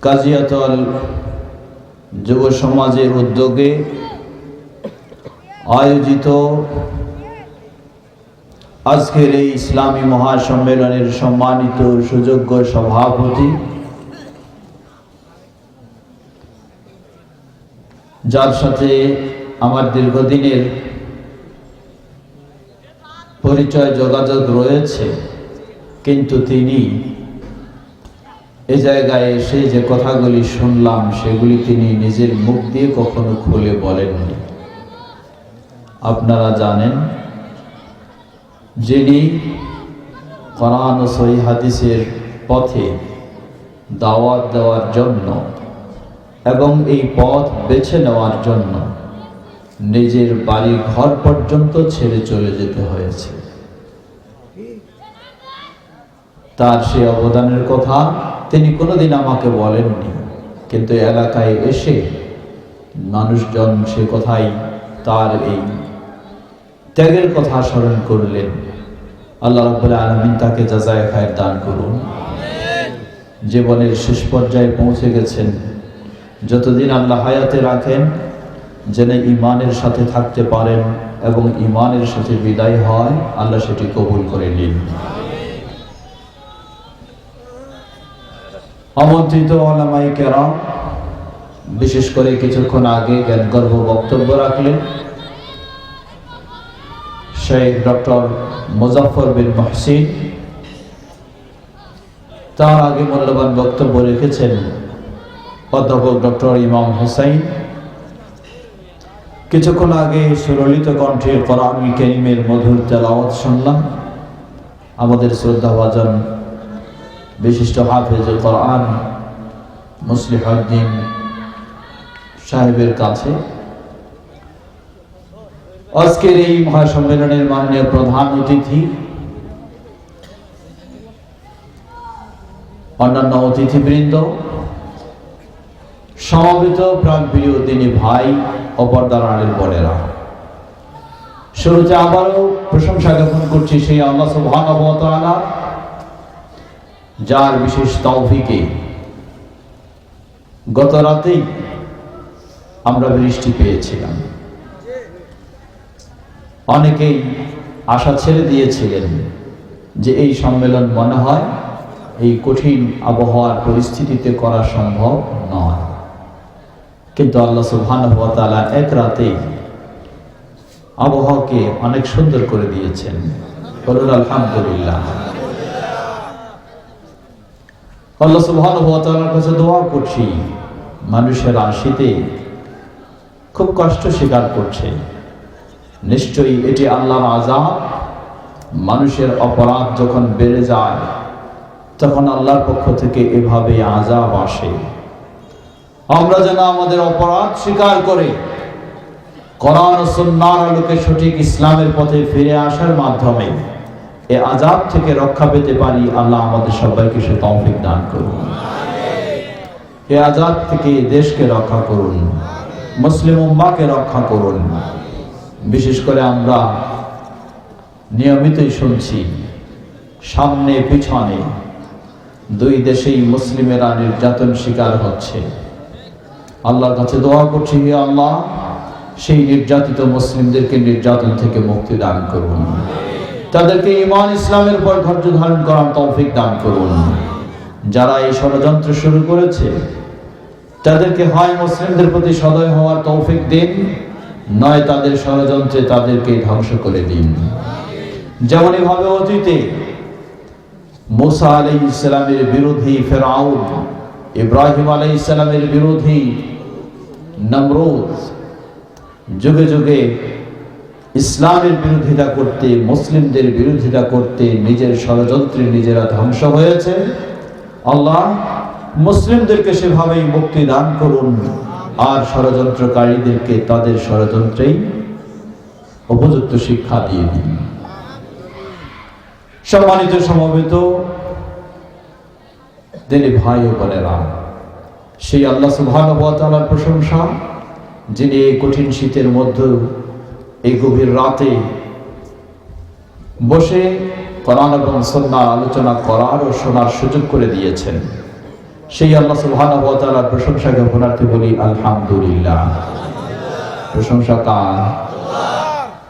কাজিয়াতুল যুব সমাজের উদ্যোগে আয়োজিত আজকের এই ইসলামী মহাসম্মেলনের সম্মানিত সুযোগ্য সভাপতি, যার সাথে আমার দীর্ঘদিনের পরিচয় যোগাযোগ রয়েছে, কিন্তু তিনি এ জায়গায় এসে যে কথাগুলি শুনলাম সেগুলি তিনি নিজের মুখ দিয়ে কখনো খুলে বলেননি। আপনারা জানেন, যিনি কোরআন ও সহিহ হাদিসের পথে দাওয়াত দেওয়ার জন্য এবং এই পথ বেছে নেওয়ার জন্য নিজের বাড়ি ঘর পর্যন্ত ছেড়ে চলে যেতে হয়েছে, তার সেই অবদানের কথা তিনি কোনোদিন আমাকে বলেননি, কিন্তু এলাকায় এসে মানুষজন সে কথাই তার এই ত্যাগের কথা স্মরণ করলেন। আল্লাহ রাব্বুল আলামিন তাকে জাযায়ে খায়ের দান করুন। জীবনের শেষ পর্যায়ে পৌঁছে গেছেন, যতদিন আল্লাহ হায়াতে রাখেন যেন ঈমানের সাথে থাকতে পারেন এবং ঈমানের সাথে বিদায় হয়, আল্লাহ সেটি কবুল করে নিন। আমন্ত্রিত উলামায়ে কেরাম, বিশেষ করে কিছুক্ষণ আগে জ্ঞানগর্ভ বক্তব্য রাখলেন শেখ ডক্টর মুজাফফর বিন মুহসিন, তার আগে মূল্যবান বক্তব্য রেখেছেন অধ্যাপক ডক্টর ইমাম হোসাইন। কিছুক্ষণ আগে সুললিত কণ্ঠে কোরআনুল কারীমের মধুর তেলাওয়াত শুনলাম আমাদের শ্রদ্ধাভাজন বিশিষ্ট হাফেজে কোরআন মুসলিহুদ্দিন সাহেবের কাছে। আজকের এই মহাসম্মেলনের মাননীয় প্রধান অতিথি, অন্যান্য অতিথিবৃন্দ, সমবেত প্রাণপ্রিয় দিনী ভাই ও পর্দার আড়ালের বোনেরা, শুরুতে আবারও প্রশংসা জ্ঞাপন করছি সেই আল্লাহ সুবহানাহু ওয়া তাআলা, যার বিশেষ তৌফিকে গত রাতেই আমরা বৃষ্টি পেয়েছিলাম। অনেকেই আশা ছেড়ে দিয়েছিলেন যে এই সম্মেলন মনে হয় এই কঠিন আবহাওয়ার পরিস্থিতিতে করা সম্ভব নয়, কিন্তু আল্লাহ সুবহানাহু ওয়া তাআলা এক রাতে আবহাওয়াকে অনেক সুন্দর করে দিয়েছেন। বলুন আলহামদুলিল্লাহ। আল্লাহ সুবহানাহু ওয়া তাআলার কাছে দোয়া করছি, মানুষের আশিতে খুব কষ্ট স্বীকার করছে, নিশ্চয়ই এটি আল্লাহর আযাব। মানুষের অপরাধ যখন বেড়ে যায় তখন আল্লাহর পক্ষ থেকে এভাবে আযাব আসে। আমরা যেন আমাদের অপরাধ স্বীকার করে কোরআন ও সুন্নাহর আলোকে সঠিক ইসলামের পথে ফিরে আসার মাধ্যমে এই আযাব থেকে রক্ষা পেতে পারি। আল্লাহ আমাদের সবাইকে সে তৌফিক দান করুন। এই আযাব থেকে দেশকে রক্ষা করুন, মুসলিম উম্মাহকে রক্ষা করুন। বিশেষ করে আমরা নিয়মিতই শুনছি সামনে পিছনে দুই দেশেই মুসলিমেরা নির্যাতন শিকার হচ্ছে। আল্লাহর কাছে দোয়া করছি, হে আল্লাহ, সেই নির্যাতিত মুসলিমদেরকে নির্যাতন থেকে মুক্তি দান করুন, তাদেরকে ঈমান ইসলামের উপর ধৈর্য ধারণ করার তৌফিক দান করুন। যারা এই ষড়যন্ত্র শুরু করেছে তাদেরকে হয় মুসলিমদের প্রতি সদয় হওয়ার তৌফিক দিন, নয় তাদের ষড়যন্ত্রে তাদেরকে ধ্বংস করে দিন। যেমন এভাবে অতীতে মুসা আলাইহিস সালামের বিরোধী ফিরআউন, ইব্রাহিম আলাইহিস সালামের বিরোধী নমরুদ যুগে যুগে ইসলামের বিরোধিতা করতে, মুসলিমদের বিরোধিতা করতে নিজের ষড়যন্ত্রে নিজেরা ধ্বংস হয়েছে। আল্লাহ মুসলিমদেরকে সেভাবেই মুক্তি দান করুন, আর ষড়যন্ত্রকারীদেরকে তাদের ষড়যন্ত্রেই উপযুক্ত শিক্ষা দিয়ে দিন। সম্মানিত সমবেত দিনী ভাই ও বোনেরা, সেই আল্লাহ সুবহানাহু ওয়া তাআলার প্রশংসা, যিনি এই কঠিন শীতের মধ্যে এই গভীর রাতে বসে কোরআন এবং সুন্নাহর আলোচনা করার ও শোনার সুযোগ করে দিয়েছেন। সেই আল্লাহ সুবহানাহু ওয়া তাআলার প্রশংসা জ্ঞাপনার্থে বলি আলহামদুলিল্লাহ। প্রশংসা কার?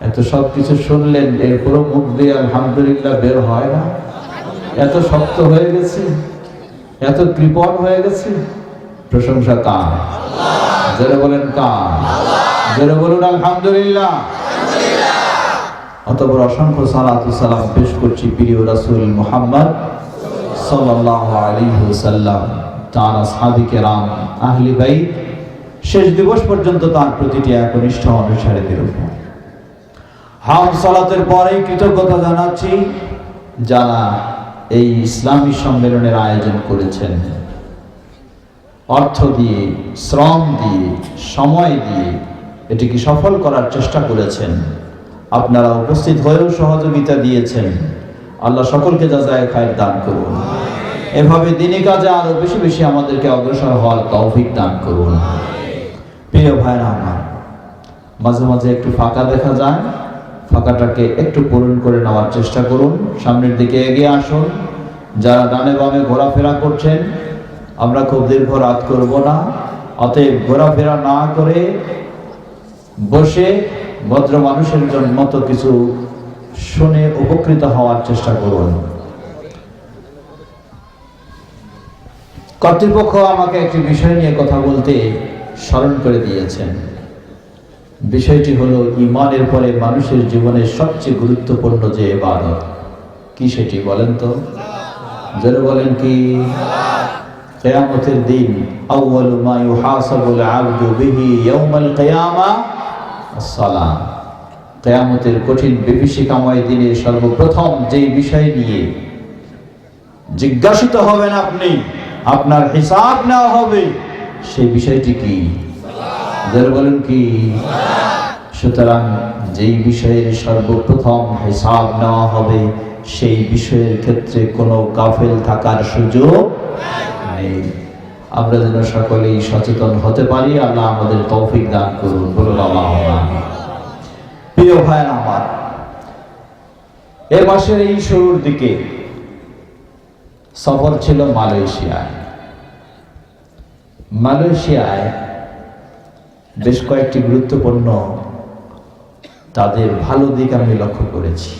এত সব কিছু শুনলেন, এরপরও মুখ দিয়ে আলহামদুলিল্লাহ বের হয় না? এত শক্ত হয়ে গেছে, এত কৃপণ হয়ে গেছে। প্রশংসা কার? যারা বলেন কার? যারা বলুন আলহামদুলিল্লাহ। অতঃপর অসংখ্য সালাত ও সালাম পেশ করছি প্রিয় রাসূল মুহাম্মদ সাল্লাল্লাহু আলাইহি ওয়াসাল্লাম, তার আসহাবে কেরাম, আহলে বাইত, শেষ দিবস পর্যন্ত তার প্রতিটি একনিষ্ঠ অনুসারীদের উপর। হাম সালাতের পরেই কৃতজ্ঞতা জানাচ্ছি যারা এই ইসলামী সম্মেলনের আয়োজন করেছেন, অর্থ দিয়ে, শ্রম দিয়ে, সময় দিয়ে এটিকে সফল করার চেষ্টা করেছেন। আপনারা উপস্থিত হয়েও সহযোগিতা দিয়েছেন। আল্লাহ সকলকে জাযায়ে খায়র দান করুন। এভাবে দিনী কাজে আরো বেশি বেশি আমাদেরকে অগ্রসর হওয়ার তৌফিক দান করুন। প্রিয় ভাইরা আমার, মাঝে মাঝে একটু ফাঁকা দেখা যায়, ফাঁকাটাকে একটু পূরণ করে নেওয়ার চেষ্টা করুন। সামনের দিকে এগিয়ে আসুন। যারা ডানে বামে ঘোরাফেরা করছেন, আমরা খুব দীর্ঘ রাত করব না, অতএব ঘোরাফেরা না করে বসে ভদ্র মানুষের মতো কিছু শুনে উপকৃত হওয়ার চেষ্টা করুন। কর্তৃপক্ষ আমাকে একটি বিষয় নিয়ে কথা বলতে স্মরণ করে দিয়েছেন। বিষয়টি হলো ঈমানের পরে মানুষের জীবনের সবচেয়ে গুরুত্বপূর্ণ যে ইবাদত, কি সেটি বলেন তো? যারা বলেন কি? কিয়ামতের দিন আউয়ালু মা ইউহাসাবুল আবদু বিহি ইয়াউমাল কিয়ামাহ আস-সালাহ। কিয়ামতের কঠিন বিভীষিকাময় দিনে সর্বপ্রথম যেই বিষয় নিয়ে জিজ্ঞাসিত হবেন আপনি, আপনার হিসাব নেওয়া হবে, সেই বিষয়টি কি? যারা বলেন কি? সুতরাং যেই বিষয়ের সর্বপ্রথম হিসাব নেওয়া হবে সেই বিষয়ের ক্ষেত্রে কোনো গাফেল থাকার সুযোগ নেই। আমরা যেন সকলেই সচেতন হতে পারি। আল্লাহ আমাদের তৌফিক দান করুন। বলুন আল্লাহুম্মা আমিন। প্রিয় ভাইরা আমার, এ মাসের এই শুরুর দিকে সফর ছিল মালয়েশিয়ায়। মালয়েশিয়ায় বেশ কয়েকটি গুরুত্বপূর্ণ তাদের ভালো দিক আমি লক্ষ্য করেছি।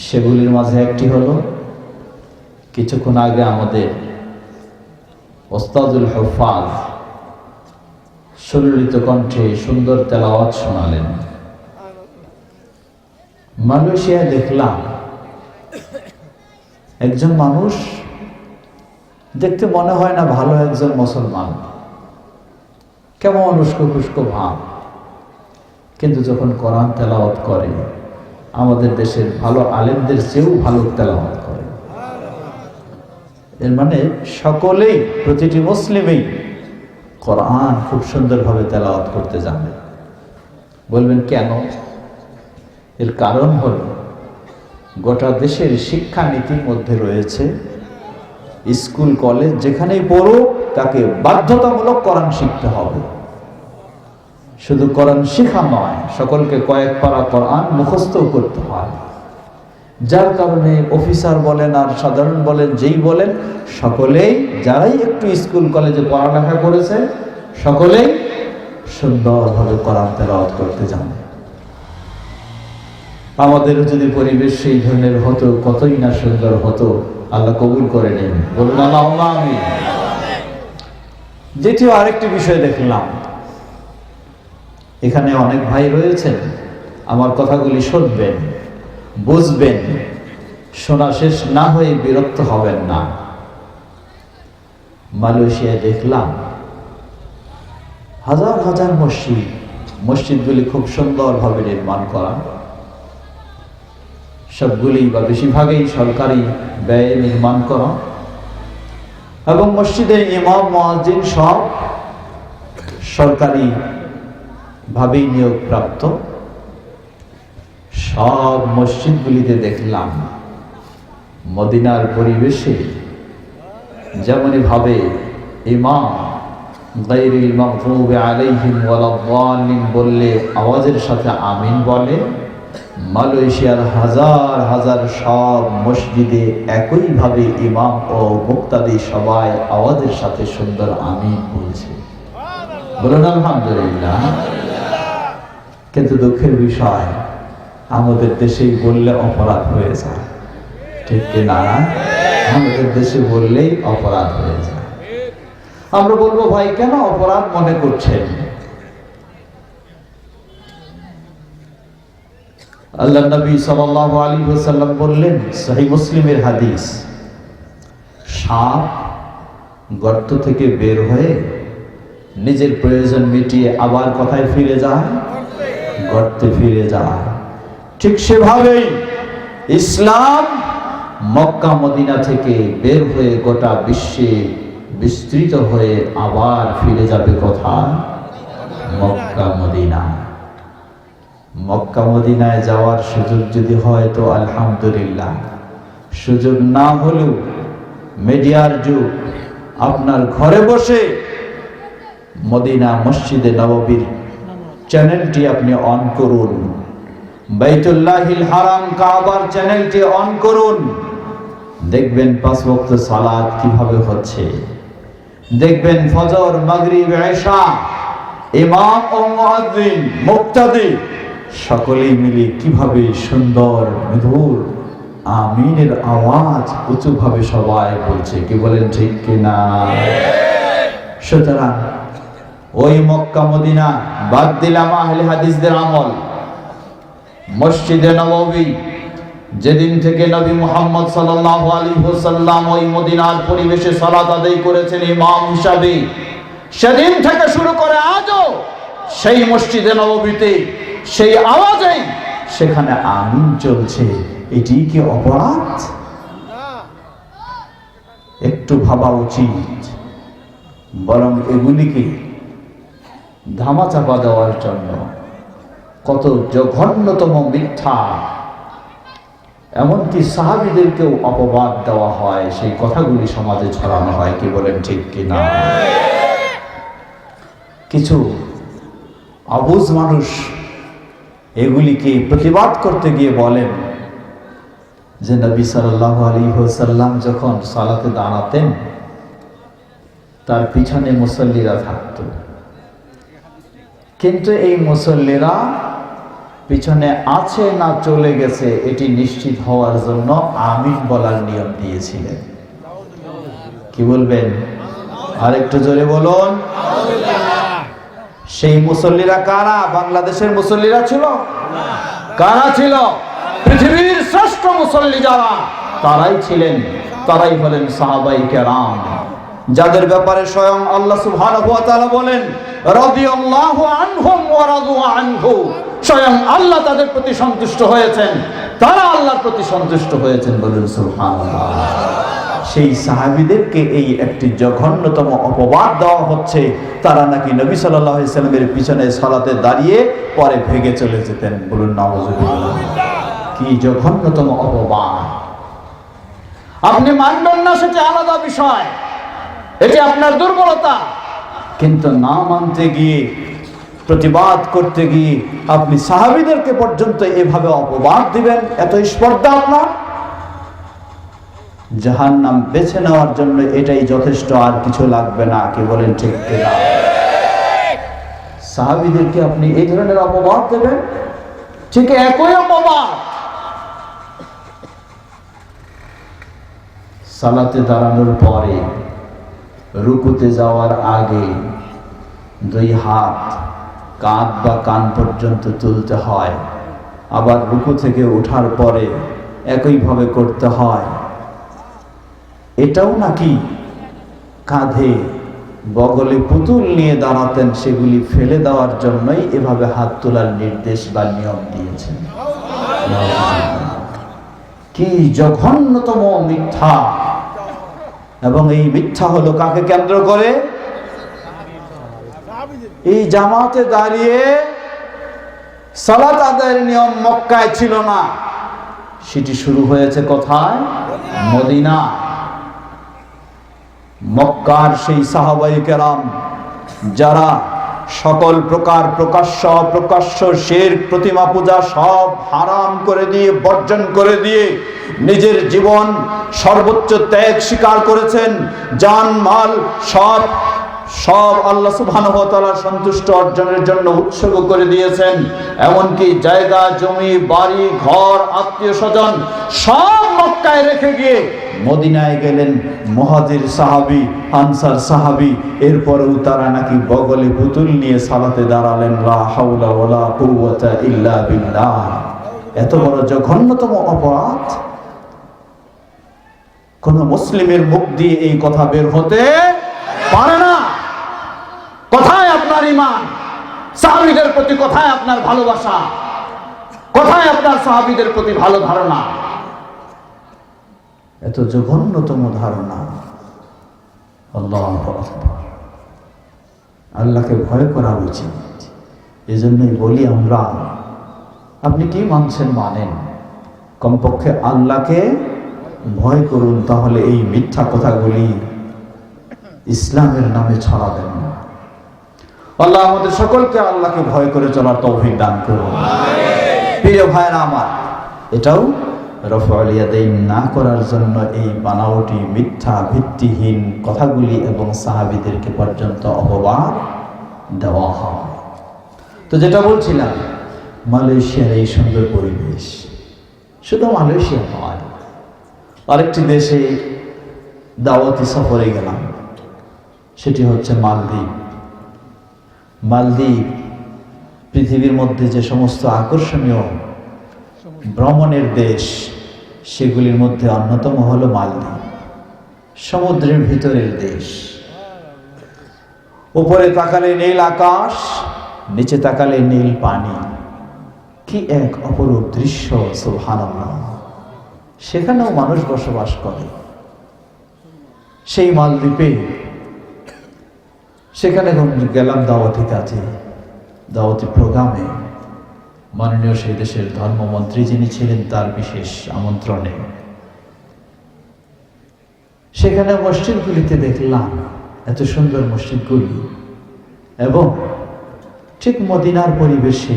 সেগুলির মাঝে একটি হলো, কিছুক্ষণ আগে আমাদের ওস্তাদুল হুফাজ সুললিত কণ্ঠে সুন্দর তেলাওয়াত শোনালেন। মালয়েশিয়ায় দেখলাম একজন মানুষ, দেখতে মনে হয় না ভালো একজন মুসলমান, কেমন উস্কো খুস্কো ভাব, কিন্তু যখন কোরআন তেলাওয়াত করে আমাদের দেশের ভালো আলেমদের চেয়েও ভালো তেলাওয়াত করে। এর মানে সকলেই, প্রতিটি মুসলিমই কোরআন খুব সুন্দরভাবে তেলাওয়াত করতে জানে। বলবেন কেন? এর কারণ হল গোটা দেশের শিক্ষা নীতির মধ্যে রয়েছে স্কুল কলেজ যেখানেই পড়ো তাকে বাধ্যতামূলক কোরআন শিখতে হবে। শুধু কোরআন শেখা নয়, সকলকে কয়েক পারা কোরআন মুখস্থ করতে হয়। যার কারণে অফিসার বলেন আর সাধারণ বলেন, যেই বলেন, সকলেই, যারাই একটু স্কুল কলেজে পড়ালেখা করেছে, সকলেই সুন্দরভাবে কোরআন তেলাওয়াত করতে জানে। আমাদেরও যদি পরিবেশ সেই ধরনের হতো, কতই না সুন্দর হতো। আল্লাহ কবুল করে নিন। বলুন আল্লাহুম্মা আমিন। দ্বিতীয় আরেকটি বিষয় দেখলাম, এখানে অনেক ভাই রয়েছেন, আমার কথাগুলি শুনবেন, বুঝবেন, শোনা শেষ না হয়ে বিরক্ত হবেন না। মালয়েশিয়ায় দেখলাম হাজার হাজার মসজিদ, মসজিদগুলি খুব সুন্দরভাবে নির্মাণ করা, সবগুলি বা বেশিরভাগই সরকারি ব্যয়ে নির্মাণ করা, এবং মসজিদের ইমাম মুয়াজ্জিন সব সরকারি ভাবেই নিয়োগ প্রাপ্ত। সব মসজিদগুলিতে দেখলাম মদিনার পরিবেশে যেমনই ভাবে ইমাম গায়রিল মাগদুবি আলাইহিম ওয়ালাদ-দাল্লিন বললে আওয়াজের সাথে আমিন বলে, মালয়েশিয়ার হাজার হাজার সব মসজিদে একইভাবে ইমাম ও মুক্তাদি সবাই আওয়াজের সাথে সুন্দর আমিন বলছে, বলুন আলহামদুলিল্লাহ। কিন্তু দুঃখের বিষয়, আমাদের দেশেই বললে অপরাধ হয়ে যায়, ঠিক কিনা? আমাদের দেশে বললেই অপরাধ হয়ে যায়। আমরা বলবো, ভাই কেন অপরাধ মনে করছেন? আল্লাহ নবী সাল্লাল্লাহু আলাইহি ওয়াসাল্লাম বললেন, সহিহ মুসলিমের হাদিস, সাপ গর্ত থেকে বের হয়ে নিজের প্রয়োজন মিটিয়ে আবার কোথায় ফিরে যায়? গর্তে ফিরে যায়। ঠিক সেভাবেই ইসলাম মক্কা মদিনা থেকে বের হয়ে গোটা বিশ্বে বিস্তৃত হয়ে আবার ফিরে যাবে কোথায়? Mecca Medina. মক্কা মদিনায় যাওয়ার সুযোগ যদি হয় তো আলহামদুলিল্লাহ, সুযোগ না হলেও মিডিয়ার যুগ, আপনার ঘরে বসে মদিনা মসজিদে নববীর চ্যানেলটি আপনি অন করুন, বাইতুল্লাহিল হারাম কাবার চ্যানেলটি অন করুন, দেখবেন 5 ওয়াক্ত সালাত কিভাবে হচ্ছে, দেখবেন ফজর মাগরিব ঈশা ইমাম ও মুয়াজ্জিন মুক্তাদি সকলেই মিলে কিভাবে সুন্দর মধুর আমিনের আওয়াজ উঁচুভাবে সবাই বলছে, কি বলেন ঠিক কিনা? সুতরাং ওই মক্কা মদিনা বাদ দিলাম আহলে হাদিসদের আমল, মসজিদে নববী যেদিন থেকে নবী মুহাম্মদ সাল্লাল্লাহু আলাইহি ওয়াসাল্লাম ওই মদিনার পরিবেশে সালাত আদায় করেছেন ইমাম হিসাবে, সেদিন থেকে শুরু করে আজও সেই মসজিদে নববীতে সেই আওয়াজেই সেখানে আমিন চলছে। এটি কি অপরাধ? একটু ভাবা উচিত। বরং এগুলিকে ধামাচাপা দেওয়ার জন্য কত জঘন্যতম মিথ্যা, এমনকি সাহাবীদেরকেও অপবাদ দেওয়া হয়, সেই কথাগুলি সমাজে ছড়ানো হয়, কি বলেন ঠিক কিনা? কিছু অবুঝ মানুষ এগুলিকে প্রতিবাদ করতে গিয়ে বলেন যে নবী সাল্লাল্লাহু আলাইহি ওয়াসাল্লাম যখন সালাতে দাঁড়াতেন তার পিছনে মুসল্লিরা থাকতো, কিন্তু এই মুসল্লিরা পিছনে আছে না চলে গেছে এটি নিশ্চিত হওয়ার জন্য আমিন বলার নিয়ম দিয়েছিলেন। কি বলবেন? আর একটু জোরে বলুন। সেই মুসল্লিরা কারা? বাংলাদেশের মুসল্লিরা ছিল? কারা ছিল? পৃথিবীর শ্রেষ্ঠ মুসল্লি যারা, তারাই ছিলেন, তারাই হলেন সাহাবায়ে কেরাম, যাদের ব্যাপারে স্বয়ং আল্লাহ সুবহানাহু ওয়া তাআলা বলেন, রাদিয়াল্লাহু আনহুম ওয়া রাদু আনহু, স্বয়ং আল্লাহ তাদের প্রতি সন্তুষ্ট হয়েছেন, তারা আল্লাহর প্রতি সন্তুষ্ট হয়েছেন, বলেন সুবহানাল্লাহ। সেই সাহাবীদেরকে এই একটি জঘন্যতম অপবাদ দেওয়া হচ্ছে, তারা নাকি নবী সাল্লাল্লাহু আলাইহি ওয়াসাল্লামের পিছনে সালাতে দাঁড়িয়ে পরে ভেগে চলে যেতেন, বলুন নাউযুবিল্লাহ। কি জঘন্যতম অপবাদ! আপনি মানবেন না সেটা আলাদা বিষয়, এটি আপনার দুর্বলতা, কিন্তু না মানতে গিয়ে, প্রতিবাদ করতে গিয়ে আপনি সাহাবীদেরকে পর্যন্ত এভাবে অপবাদ দিবেন, এত স্পর্ধা আপনার! জাহান্নাম বেছে নেওয়ার জন্য এটাই যথেষ্ট, আর কিছু লাগবে না, কি বলেন ঠিক কিনা? সাহাবীদেরকে আপনি এই ধরনের অপবাদ দেবেন, ঠিক একই অপবাদ সালাতে দাঁড়ানোর পরে, রুকুতে যাওয়ার আগে 2 হাত কাঁধ বা কান পর্যন্ত তুলতে হয়, আবার রুকু থেকে ওঠার পরে একইভাবে করতে হয়। এটাও নাকি কাঁধে বগলে পুতুল নিয়ে দাঁড়াতেন, সেগুলি ফেলে দেওয়ার জন্যই এভাবে হাত তোলার নির্দেশ বা নিয়ম দিয়েছেন। কি জঘন্যতম মিথ্যা! এবং এই মিথ্যা হলো কাকে কেন্দ্র করে? এই জামাতে দাঁড়িয়ে সালাত আদায়ের নিয়ম মক্কায় ছিল না, সেটি শুরু হয়েছে কোথায়? মদিনা। মক্কার সেই সাহাবায়ে কেরাম যারা সকল প্রকার প্রকাশ্য অপ্রকাশ্য শিরক প্রতিমা পূজা সব হারাম করে দিয়ে, বর্জন করে দিয়ে নিজের জীবন সর্বোচ্চ ত্যাগ স্বীকার করেছেন। জান মাল সব আল্লাহ সুবহানাহু ওয়া তাআলার সন্তুষ্টি অর্জনের জন্য উৎসর্গ করে দিয়েছেন। এমনকি জায়গা জমি বাড়ি ঘর আত্মীয় স্বজন সব মক্কায় রেখে গিয়ে মদিনায় গেলেন মুহাজির সাহাবী, আনসার সাহাবী। এরপরেও তারা নাকি বগলে পুতুল নিয়ে সালাতে দাঁড়ালেন। লা হাওলা ওয়ালা কুওয়াতা ইল্লা বিল্লাহ। এত বড় জঘন্যতম অপরাধ কোন মুসলিমের মুখ দিয়ে এই কথা বের হতে পারে না। কোথায় আপনার ঈমান? সাহাবীদের প্রতি কোথায় আপনার ভালোবাসা? কোথায় আপনার সাহাবীদের প্রতি ভালো ধারণা? এত জঘন্যতম ধারণা। আল্লাহু আকবার। আল্লাহকে ভয় করা উচিত। এজন্যই বলি আমরা, আপনি কি মানছেন মানেন, কমপক্ষে আল্লাহকে ভয় করুন, তাহলে এই মিথ্যা কথাগুলি ইসলামের নামে ছড়াবেন না। আল্লাহ আমাদের সকলকে আল্লাহকে ভয় করে চলার তৌফিক দান করুন। প্রিয় ভাইরা আমার, এটাও রফউল ইয়াদাইন না করার জন্য এই বানাওটি মিথ্যা ভিত্তিহীন কথাগুলি এবং সাহাবীদেরকে পর্যন্ত অপবাদ দেওয়া হয়। তো যেটা বলছিলাম, মালয়েশিয়ার এই সুন্দর পরিবেশ, শুধু মালয়েশিয়া নয়, আরেকটি দেশে দাওয়াতি সফরে গেলাম, সেটি হচ্ছে মালদ্বীপ। মালদ্বীপ পৃথিবীর মধ্যে যে সমস্ত আকর্ষণীয় ভ্রমণের দেশ, সেগুলির মধ্যে অন্যতম হলো মালদ্বীপ। সমুদ্রের ভিতরের দেশ। উপরে তাকালে নীল আকাশ, নিচে তাকালে নীল পানি। কি এক অপরূপ দৃশ্য, সুবহানাল্লাহ। সেখানেও মানুষ বসবাস করে। সেই মালদ্বীপে সেখানে গেলাম দাওয়াতি কাজে, দাওয়াতি প্রোগ্রামে। মাননীয় সেই দেশের ধর্মমন্ত্রী যিনি ছিলেন, তার বিশেষ আমন্ত্রণে সেখানে মসজিদগুলিতে দেখলাম এত সুন্দর মসজিদগুলি, এবং ঠিক মদিনার পরিবেশে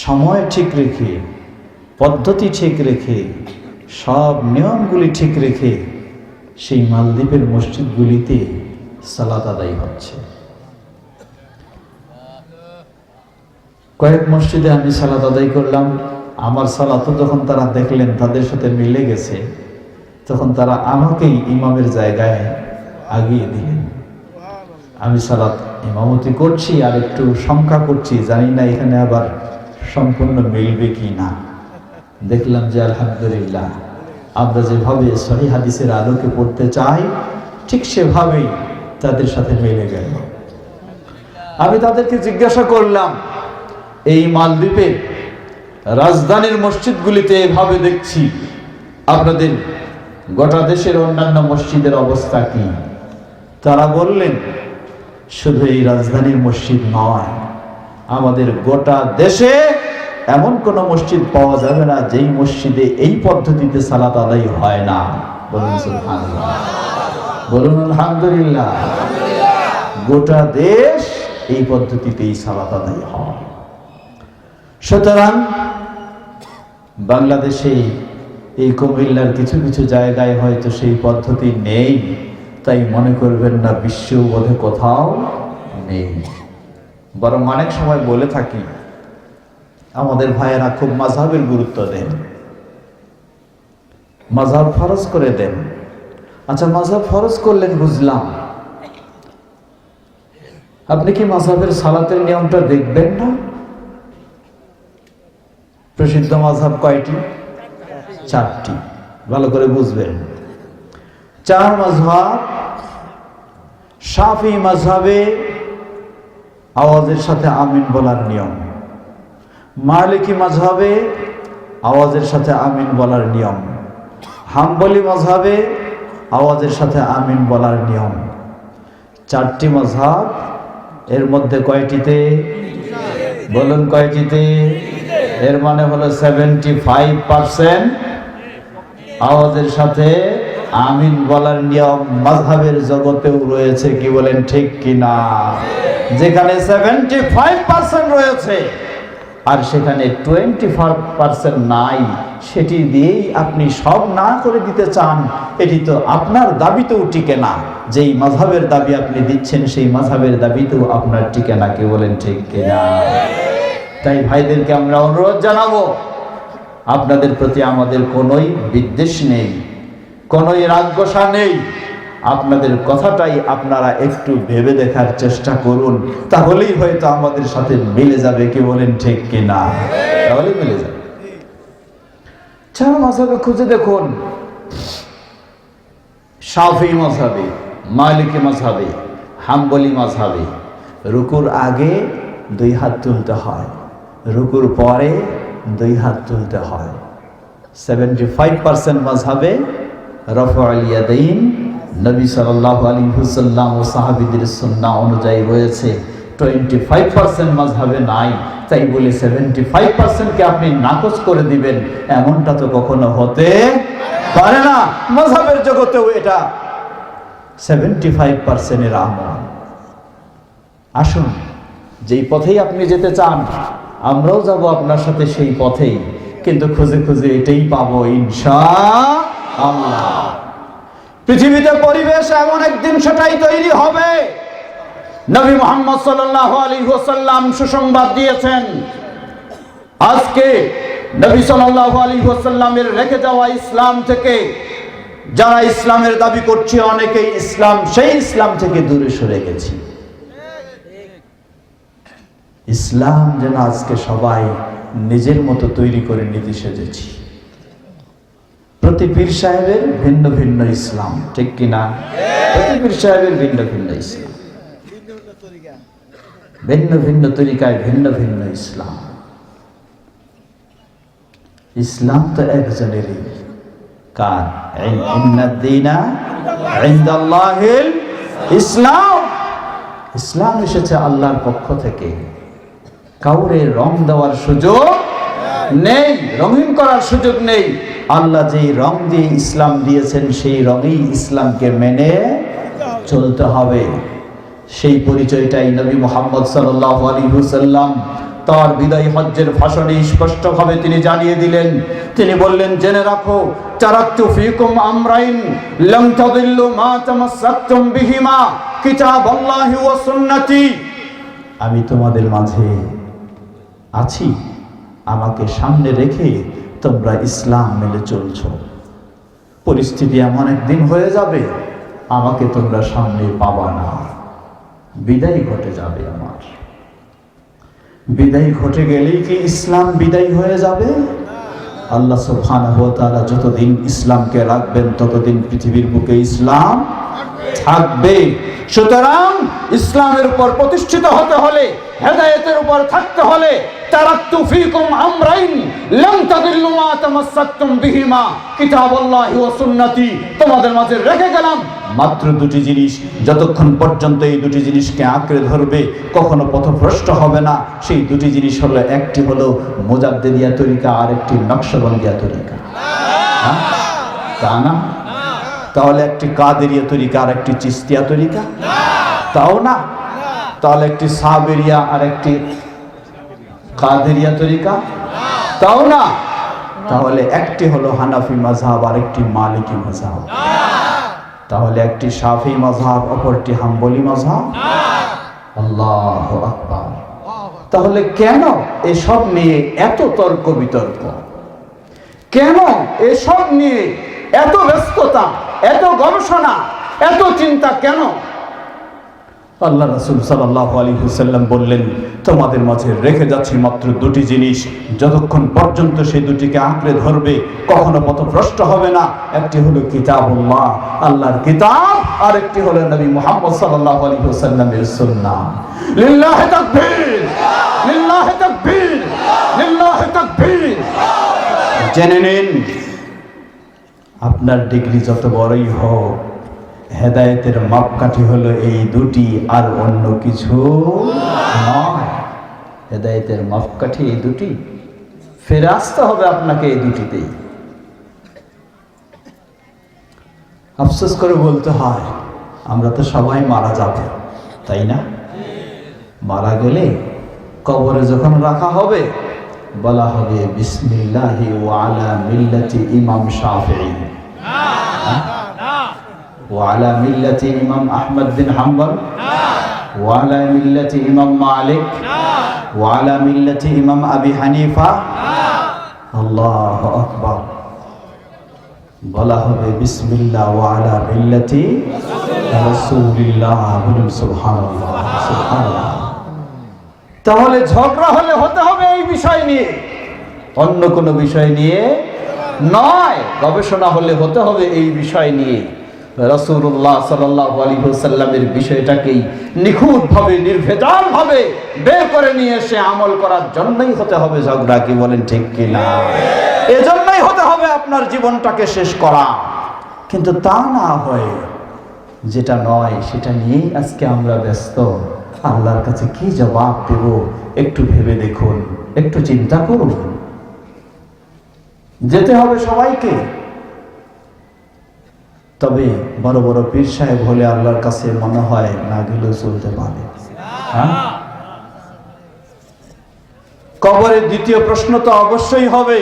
সময় ঠিক রেখে, পদ্ধতি ঠিক রেখে, সব নিয়মগুলি ঠিক রেখে সেই মালদ্বীপের মসজিদগুলিতে সালাত আদায় হচ্ছে। কয়েক মসজিদে আমি সালাত আদায় করলাম। আমার সালাতও যখন তারা দেখলেন তাদের সাথে মিলে গেছে, তখন তারা আমাকেই ইমামের জায়গায় আগিয়ে দিলেন। আমি সালাত ইমামতি করছি আর একটু শঙ্কা করছি, জানি না এখানে আবার সম্পূর্ণ মিলবে কি না। দেখলাম যে আলহামদুলিল্লাহ, আমরা যেভাবে সহিহ হাদিসের আলোকে পড়তে চাই ঠিক সেভাবেই তাদের সাথে মিলে গেল। আমি তাদেরকে জিজ্ঞাসা করলাম, এই মালদ্বীপের রাজধানীর মসজিদগুলিতে এভাবে দেখছি, আপনাদের গোটা দেশের অন্যান্য মসজিদের অবস্থা কি? তারা বললেন, শুধু এই রাজধানীর মসজিদ নয়, আমাদের গোটা দেশে এমন কোন মসজিদ পাওয়া যাবে না যেই মসজিদে এই পদ্ধতিতে সালাত আদায় হয় না। বলুন সুবহানাল্লাহ, বলুন আলহামদুলিল্লাহ। গোটা দেশ এই পদ্ধতিতেই সালাত আদায় হয়। সুতরাং বাংলাদেশে এই কুমিল্লার কিছু কিছু জায়গায় হয়তো সেই পদ্ধতি নেই, তাই মনে করবেন না বিশ্ব বোধে কোথাও নেই। বরং অনেক সময় বলে থাকি, আমাদের ভাইয়েরা খুব মাযহাবের গুরুত্ব দেন, মাযহাব ফরজ করে দেন। আচ্ছা, মাযহাব ফরজ করলেন বুঝলাম, আপনি কি মাযহাবের সালাতের নিয়মটা দেখবেন না? প্রসিদ্ধ মাযহাব কয়টি? 4টি। ভালো করে বুঝবেন। 4 মাযহাব। শাফি মাযহাবে আওয়াজের সাথে আমিন বলার নিয়ম, মালিকি মাযহাবে আওয়াজের সাথে আমিন বলার নিয়ম, হাম্বলি মাযহাবে আওয়াজের সাথে আমিন বলার নিয়ম। 4টি মাযহাব। এর মধ্যে কয়টিতে? বলুন কয়টিতে? এর মানে হলো 75% আওয়াজের সাথে আমিন বলার নিয়ম মাযহাবের জগতেও রয়েছে। কি বলেন, ঠিক কিনা? যেখানে 75% রয়েছে আর সেখানে 25% নাই, সেটি দিয়েই আপনি সব না করে দিতে চান, এটি তো আপনার দাবিতেও টিকে না। যেই মাযহাবের দাবি আপনি দিচ্ছেন সেই মাযহাবের দাবিতেও আপনার টিকে না। কে বলেন ঠিক কিনা? তাই ভাইদেরকে আমরা অনুরোধ জানাবো, আপনাদের প্রতি আমাদের কোনোই বিদ্বেষ নেই, কোনোই রাগগোসা নেই। আপনাদের কথাটাই আপনারা একটু ভেবে দেখার চেষ্টা করুন, তাহলেই হয়তো আমাদের সাথে মিলে যাবে। কি বলেন ঠিক কিনা? তাহলে মিলে যাবে। চার মাযহাবে খুঁজে দেখুন, শাফিঈ মাযহাবে, মালিকি মাযহাবে, হাম্বলি মাযহাবে রুকুর আগে 2 হাত তুলতে হয়, রুকুর পরে 2 হাত তুলতে হয়। 75% মাযহাবে রাফউল ইয়াদাইন নবী সাল্লাল্লাহু আলাইহি ওয়াসাল্লাম ও সাহাবীদের সুন্নাহ অনুযায়ী রয়েছে। 25% মাযহাবে নাই, তাই বলে 75% কে আপনি নাকচ করে দিবেন, এমনটা তো কখনো হতে পারে না। মাযহাবের জগতেও এটা 75% এর আমল। আসুন, যেই পথেই আপনি যেতে চান আমরাও যাব আপনার সাথে সেই পথেই, কিন্তু খুঁজে খুঁজে এটাই পাবো ইনশাআল্লাহ। পৃথিবীতে পরিবেশ এমন একদিন সেটাই তৈরি হবে। নবী মুহাম্মদ সাল্লাল্লাহু আলাইহি ওয়াসাল্লাম সুসংবাদ দিয়েছেন, আজকে নবী সাল্লাল্লাহু আলাইহি ওয়াসাল্লামের রেখে যাওয়া ইসলাম থেকে যারা ইসলামের দাবি করছে, অনেকেই সেই ইসলাম থেকে দূরে সরে গেছি। ইসলাম যেন আজকে সবাই নিজের মতো তৈরি করে নিতে সেজেছি। প্রতি পীর সাহেবের ভিন্ন ভিন্ন ইসলাম, ঠিক কিনা? প্রতি পীর সাহেবের ভিন্ন ভিন্ন ইসলাম, ভিন্ন ভিন্ন তরিকায় ভিন্ন ভিন্ন ইসলাম। ইসলাম তো একজনেরই। কার? ইন্নাদ-দীনা ইনদাল্লাহিল ইসলাম। ইসলাম এসেছে আল্লাহর পক্ষ থেকে। কাউরে রং দেওয়ার সুযোগ নেই, রঙিন করার সুযোগ নেই। আল্লাহ যেই রং দিয়ে ইসলাম দিয়েছেন সেই রঙেই ইসলামকে মেনে চলতে হবে। সেই পরিচয়টাই নবী মুহাম্মদ সাল্লাল্লাহু আলাইহি ওয়াসাল্লাম তার বিদায় হজ্জের ভাষণে স্পষ্টভাবে তিনি জানিয়ে দিলেন। তিনি বললেন, জেনে রাখো, তারাকতু ফীকুম আমরাইন লাম তাদিল্লু মা তামাসসাকতুম বিহিমা কিতাবাল্লাহি ওয়া সুন্নতি। আমি তোমাদের মাঝে আছি, আমাকে সামনে রেখে তোমরা ইসলাম মেনে চলছো। পরিস্থিতি এমন একদিন হয়ে যাবে আমাকে তোমরা সামনে পাবা না, বিদায় ঘটে যাবে। আমার বিদায় ঘটে গেলেই কি ইসলাম বিদায় হয়ে যাবে? আল্লাহ সুবহানাহু ওয়া তাআলা যতদিন ইসলামকে রাখবেন ততদিন পৃথিবীর বুকে ইসলাম থাকবে। সুতরাং ইসলামের উপর প্রতিষ্ঠিত হতে হলে, হেদায়েতের উপর থাকতে হলে, তারাকতু ফীকুম আমরাইন লাম তাদিল্লু মা তামাসসাকতুম বিহিমা কিতাবাল্লাহি ওয়া সুন্নতি। তোমাদের মাঝে রেখে গেলাম মাত্র 2টি জিনিস। যতক্ষণ পর্যন্ত এই 2টি জিনিসকে আঁকড়ে ধরবে কখনো পথভ্রষ্ট হবে না। সেই 2টি জিনিস হলো, একটি হলো মুজাদ্দিদিয়া তরিকা, আর একটি নকশবন্দিয়া তরিকা। তা না? তাহলে একটি কাদেরিয়া তরিকা আর একটি চিশতিয়া তরিকা? তাও না। তাহলে একটি সাবেরিয়া আর একটি কাদেরিয়া তরিকা? তাও না। তাহলে একটি হলো হানাফি মাযহাব আর একটি মালিকি মাযহাব? তাহলে একটি শাফি মাযহাব অপরটি হাম্বলি মাযহাব? আল্লাহু আকবার। তাহলে কেন এসব নিয়ে এত তর্ক বিতর্ক? কেন এসব নিয়ে এত ব্যস্ততা, এত গবেষণা, এত চিন্তা কেন? আল্লাহ রাসূল সাল্লাল্লাহু আলাইহি ওয়াসাল্লাম বললেন, তোমাদের মাঝে রেখে যাচ্ছি মাত্র 2টি জিনিস। যতক্ষণ পর্যন্ত সেই 2টিকে আঁকড়ে ধরবে কখনো পথভ্রষ্ট হবে না। একটি হলো কিতাবুল্লাহ, আল্লাহর কিতাব, আর একটি হলো নবী মুহাম্মদ সাল্লাল্লাহু আলাইহি ওয়াসাল্লামের সুন্নাহ। লিল্লাহি তাকবীর, লিল্লাহি তাকবীর, লিল্লাহি তাকবীর। জেনে নিন, আপনার ডিগ্রি যত বড়ই হোক, হেদায়েতের মাপকাঠি হলো এই 2টি, আর অন্য কিছু নয়। হেদায়েতের মাপকাঠি এই 2টি। ফিরে আসতে হবে আপনাকে এই 2টিতেই। আফসোস করে বলতে হয়, আমরা তো সবাই মারা যাব, তাই না? মারা গেলে কবরে যখন রাখা হবে বলা হবে বিসমিল্লাহি ওয়া আলা মিল্লাতি ইমাম শাফিঈ, ওয়া আলা মিল্লাতি ইমাম আহমদ বিন হাম্বল, ওয়া আলা মিল্লাতি ইমাম মালিক, ওয়া আলা মিল্লাতি ইমাম আবি হানিফা। আল্লাহু আকবার। বলা হবে বিসমিল্লাহ ওয়া আলা মিল্লাতি রাসূলিল্লাহ। বলুন সুবহানাল্লাহ, সুবহানাল্লাহ। তাহলে ঝগড়া হলে হতে হবে এই বিষয় নিয়ে, অন্য কোনো বিষয় নিয়ে নয়। গবেষণা হলে হতে হবে এই বিষয় নিয়ে। রাসূলুল্লাহ সাল্লাল্লাহু আলাইহি ওয়াসাল্লামের বিষয়টাকেই নিখুঁতভাবে নির্ভেজালভাবে বের করে নিয়ে এসে আমল করার জন্যই হতে হবে ঝগড়া। কি বলেন ঠিক কিনা? এজন্যই হতে হবে আপনার জীবনটাকে শেষ করা। কিন্তু তা না হয় যেটা নয় সেটা নিয়েই আজকে আমরা ব্যস্ত। আল্লাহর কাছে কি জবাব দেব একটু ভেবে দেখুন, একটু চিন্তা করুন। যেতে হবে সবাইকে, তবে বড় বড় পীর সাহেব হলে আল্লাহর কাছে মনে হয় না গেলেও চলতে পারে। কবরের দ্বিতীয় প্রশ্ন তো অবশ্যই হবে,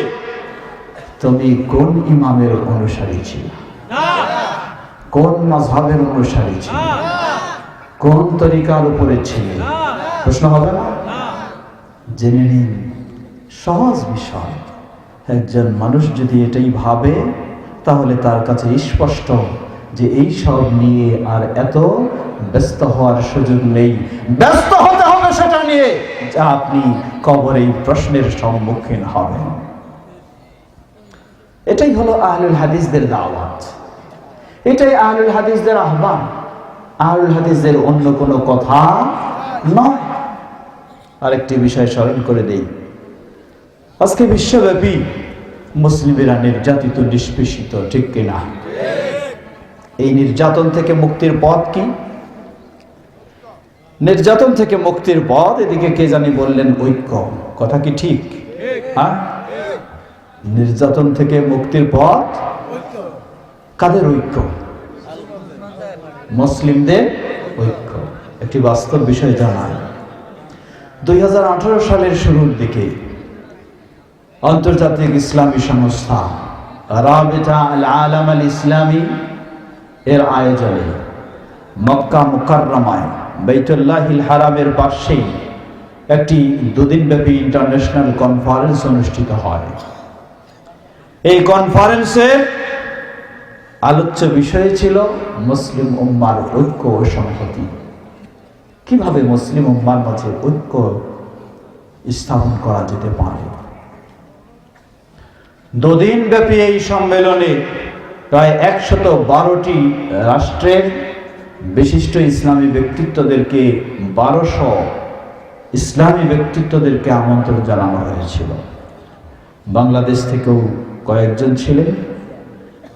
তুমি কোন ইমামের অনুসারী ছিল, কোন মাযহাবের অনুসারী ছিল, কোন তরিকার উপরে ছিল? প্রশ্ন হবে না? জেনে নিন, সহজ বিষয়। একজন মানুষ যদি এটাই ভাবে তাহলে তার কাছে স্পষ্ট যে এই সব নিয়ে আর এত ব্যস্ত হওয়ার সুযোগ নেই। ব্যস্ত হতে হবে সেটা নিয়ে যা আপনি কবরে এই প্রশ্নের সম্মুখীন হবেন। এটাই হলো আহলুল হাদিসদের দাওয়াত, এটাই আহলুল হাদিসদের আহ্বান। আহলুল হাদিসদের অন্য কোনো কথা নয়। আরেকটি বিষয় স্মরণ করে দেই, আজকে বিশ্বব্যাপী মুসলিমেরা নির্যাতিত, নিষ্পেষিত, ঠিক কিনা? এই নির্যাতন থেকে মুক্তির পথ কি? নির্যাতন থেকে মুক্তির পথ, এদিকে কে জানি বললেন ঐক্য। কথা কি ঠিক? হ্যাঁ, নির্যাতন থেকে মুক্তির পথ কাদের ঐক্য? মুসলিমদের ঐক্য। একটি বাস্তব বিষয় জানায়, 2018 সালের শুরুর দিকে আন্তর্জাতিক ইসলামী সংস্থা রাবিতা আল আলাম আল ইসলামী এর আয়োজনে মক্কা মুকাররমায় বাইতুল্লাহিল হারামের পাশেই একটি দুদিনব্যাপী ইন্টারন্যাশনাল কনফারেন্স অনুষ্ঠিত হয়। এই কনফারেন্সের আলোচ্য বিষয় ছিল মুসলিম উম্মার ঐক্য ও সংহতি। কিভাবে মুসলিম উম্মার মাঝে ঐক্য স্থাপন করা যেতে পারে। দুদিন ব্যাপী এই সম্মেলনে প্রায় 112টি রাষ্ট্রের বিশিষ্ট ইসলামী ব্যক্তিত্বদেরকে 1200 ইসলামী ব্যক্তিত্বদেরকে আমন্ত্রণ জানানো হয়েছিল। বাংলাদেশ থেকেও কয়েকজন ছিলেন,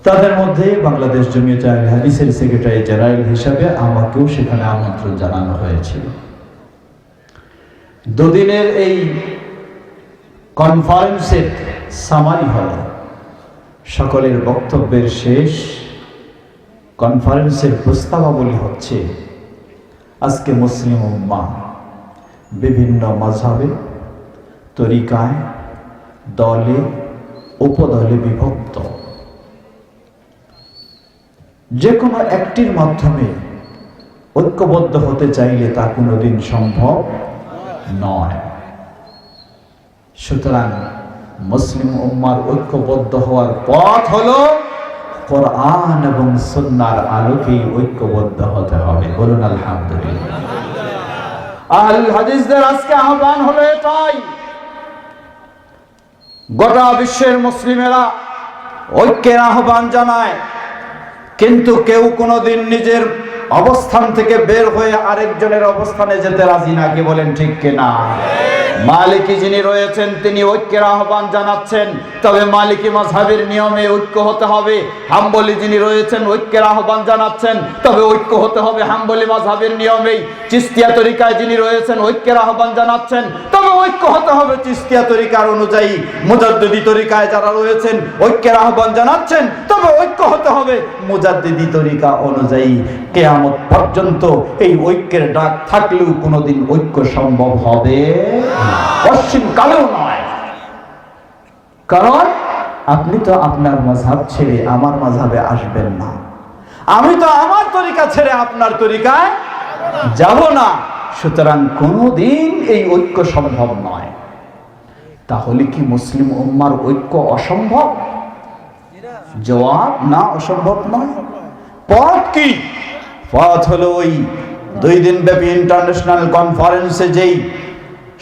তাদের মধ্যে বাংলাদেশ জমিয়তে আহলে হাদিসের সেক্রেটারি জেনারেল হিসাবে আমাকেও সেখানে আমন্ত্রণ জানানো হয়েছিল। দুদিনের এই কনফারেন্সের সামারি হল, সকলের বক্তব্যের শেষ কনফারেন্সের প্রস্তাবাবলী হচ্ছে আজকে মুসলিম উম্মাহ বিভিন্ন মাযহাবে, তরিকায়, দলে, উপদলে বিভক্ত। যে কোনো একটির মাধ্যমে ঐক্যবদ্ধ হতে চাইলে তা কোনোদিন সম্ভব নয়। সুতরাং মুসলিম উম্মার ঐক্যবদ্ধ হওয়ার পথ হলো কোরআন এবং সুন্নাহর আলোকেই ঐক্যবদ্ধ হতে হবে। বলুন আলহামদুলিল্লাহ। আহলুল হাদিসদের আজকে আহ্বান হলো এটাই, গোটা বিশ্বের মুসলিমেরা ঐক্যের আহ্বান জানায়, কিন্তু কেউ কোনোদিন নিজের অবস্থান থেকে বের হয়ে আরেকজনের অবস্থানে যেতে রাজি না। কি বলেন ঠিক কিনা? মালিকি যিনি রয়েছেন তিনি ঐক্যের আহ্বান জানাচ্ছেন, তবে মালিকি মাযহাবের নিয়মে ঐক্য হতে হবে। হাম্বলি যিনি রয়েছেন ঐক্যের আহ্বান জানাচ্ছেন, তবে ঐক্য হতে হবে হাম্বলি মাযহাবের নিয়মেই। চিশতিয়া তরিকায় যিনি রয়েছেন ঐক্যের আহ্বান জানাচ্ছেন, তবে ঐক্য হতে হবে চিশতিয়া তরিকার অনুযায়ী। মুজাদ্দিদি তরিকায় যারা রয়েছেন ঐক্যের আহ্বান জানাচ্ছেন, তবে ঐক্য হতে হবে হবে মুজাদ্দিদি তরিকা অনুযায়ী। কিয়ামত পর্যন্ত এই ঐক্যের ডাক থাকলেও কোনোদিন ঐক্য সম্ভব হবে পশ্চিম কালেও নয়। কারণ আপনি তো আপনার মাযহাব ছেড়ে আমার মাযহাবে আসবেন না, আমি তো আমার তরিকা ছেড়ে আপনার তরিকায় যাব না। সুতরাং কোনোদিন এই ঐক্য সম্ভব নয়। তাহলে কি মুসলিম উম্মার ঐক্য অসম্ভব? জবাব না, অসম্ভব নয়। পথ কি? পথ হলো ওই 2 দিন ব্যাপী ইন্টারন্যাশনাল কনফারেন্সে যেই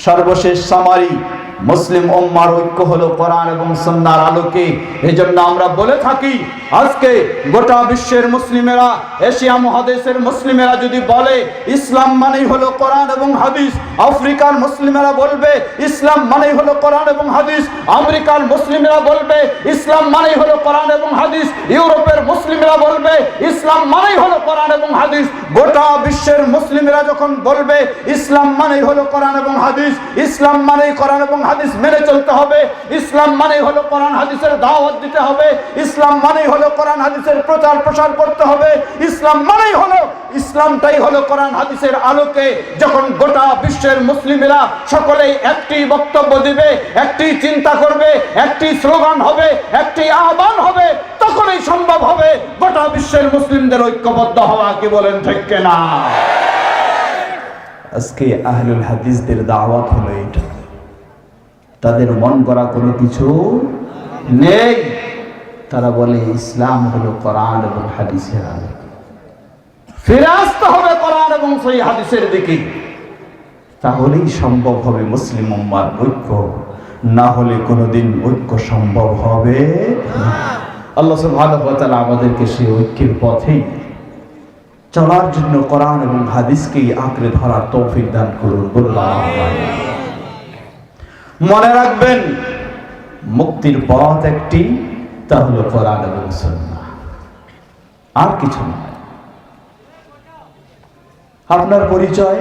সর্বশেষ সামারি, মুসলিম উম্মার ঐক্য হলো কোরআন এবং সুন্নাহর আলোকে। এজন্য আমরা বলে থাকি, আজকে গোটা বিশ্বের মুসলিমেরা, এশিয়া মহাদেশের মুসলিমেরা যদি বলে ইসলাম মানেই হলো কোরআন এবং হাদিস, আফ্রিকার মুসলিমেরা বলবে ইসলাম মানেই হলো কোরআন এবং হাদিস, আমেরিকার মুসলিমেরা বলবে ইসলাম মানেই হলো কোরআন এবং হাদিস, ইউরোপের মুসলিমেরা বলবে ইসলাম মানেই হলো কোরআন এবং হাদিস। গোটা বিশ্বের মুসলিমেরা যখন বলবে ইসলাম মানেই হলো কোরআন এবং হাদিস, ইসলাম মানেই কোরআন এবং হাদিস মেনে চলতে হবে, ইসলাম মানেই হলো কোরআন হাদিসের দাওয়াত দিতে হবে, ইসলাম মানেই হলো কোরআন হাদিসের প্রচার প্রসার করতে হবে, ইসলাম মানেই হলো, ইসলামটাই হলো কোরআন হাদিসের আলোকে। যখন গোটা বিশ্বের মুসলিমেরা সকলেই একটি বক্তব্য দিবে, একটি চিন্তা করবে, একটি স্লোগান হবে, একটি আহ্বান হবে, তখনই সম্ভব হবে গোটা বিশ্বের মুসলিমদের ঐক্যবদ্ধ হওয়া। কি বলেন ঠিক কিনা? আজকে আহলুল হাদিসদের দাওয়াত হলো এটা। তাদের মন গড়া কোনো কিছু নেই। তারা বলে ইসলাম হলো কোরআন এবং হাদিসের আলো। ফিরে আসতে হবে কোরআন এবং সেই হাদিসের দিকে, তাহলেই সম্ভব হবে মুসলিম উম্মার ঐক্য। না হলে কোনোদিন ঐক্য সম্ভব হবে না। আল্লাহ সুবহানাহু ওয়া তাআলা আমাদেরকে সেই ঐক্যের পথেই চলার জন্য কোরআন এবং হাদিসকেই আঁকড়ে ধরার তৌফিক দান করুন। মনে রাখবেন, মুক্তির পথ একটি, তা হলো কোরআন এবং সুন্নাহ, আর কিছু নয়। আপনার পরিচয়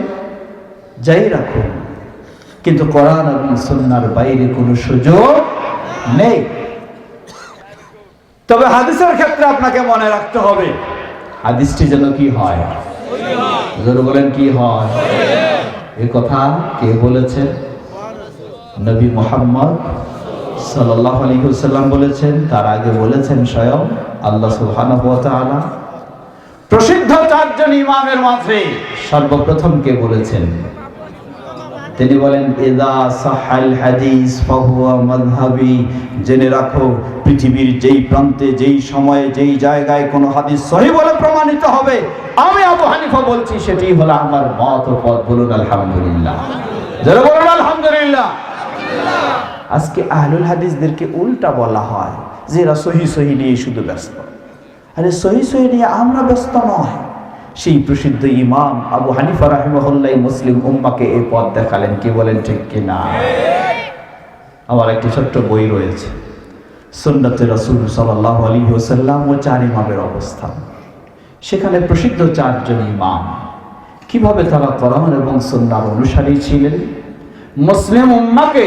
যাই রাখুন, কিন্তু কোরআন এবং সুন্নাহর বাইরে কোনো সুযোগ নেই। তবে হাদিসের ক্ষেত্রে আপনাকে মনে রাখতে হবে, হাদিসটি যেন কি হয়? জোরে বলেন, কি হয়? এই কথা কে বলেছেন? নবী মুহাম্মদ সাল্লাল্লাহু আলাইহি ওয়াসাল্লাম বলেছেন। তার আগে বলেছেন স্বয়ং আল্লাহ সুবহানাহু ওয়া তাআলা। প্রসিদ্ধ 4 জন ইমামের মাঝে সর্বপ্রথম কে বলেছেন? তিনি বলেন, ইযা সাহাল হাদিস ফাহুয়া মাযহাবি। জেনে রাখো, পৃথিবীর যেই প্রান্তে, যেই সময়ে, যেই জায়গায় কোন হাদিস সহিহ বলে প্রমাণিত হবে, আমি আবু হানিফা বলছি সেটাই হলো আমার মত ও পথ। বলুন আলহামদুলিল্লাহ। যারা বলুন আলহামদুলিল্লাহ। আজকে আহলুল হাদিসদেরকে উল্টা বলা হয় যে এরা সহিহ সহিহ নিয়ে শুধু ব্যস্ত। আরে সহিহ সহিহ নিয়ে আমরা ব্যস্ত নয়। সেই প্রসিদ্ধ ইমাম আবু হানিফা রাহিমাহুল্লাহ মুসলিম উম্মাকে এই পথ দেখালেন। কি বলেন ঠিক কিনা? আমার একটি ছোট্ট বই রয়েছে, সুন্নাতে রাসূল সাল্লাল্লাহু আলাইহি ওয়াসাল্লাম ও 4 ইমামের অবস্থান। সেখানে প্রসিদ্ধ 4 জন ইমাম কিভাবে তারা কোরআন এবং সুন্নাহর অনুসারী ছিলেন, মুসলিম উম্মাকে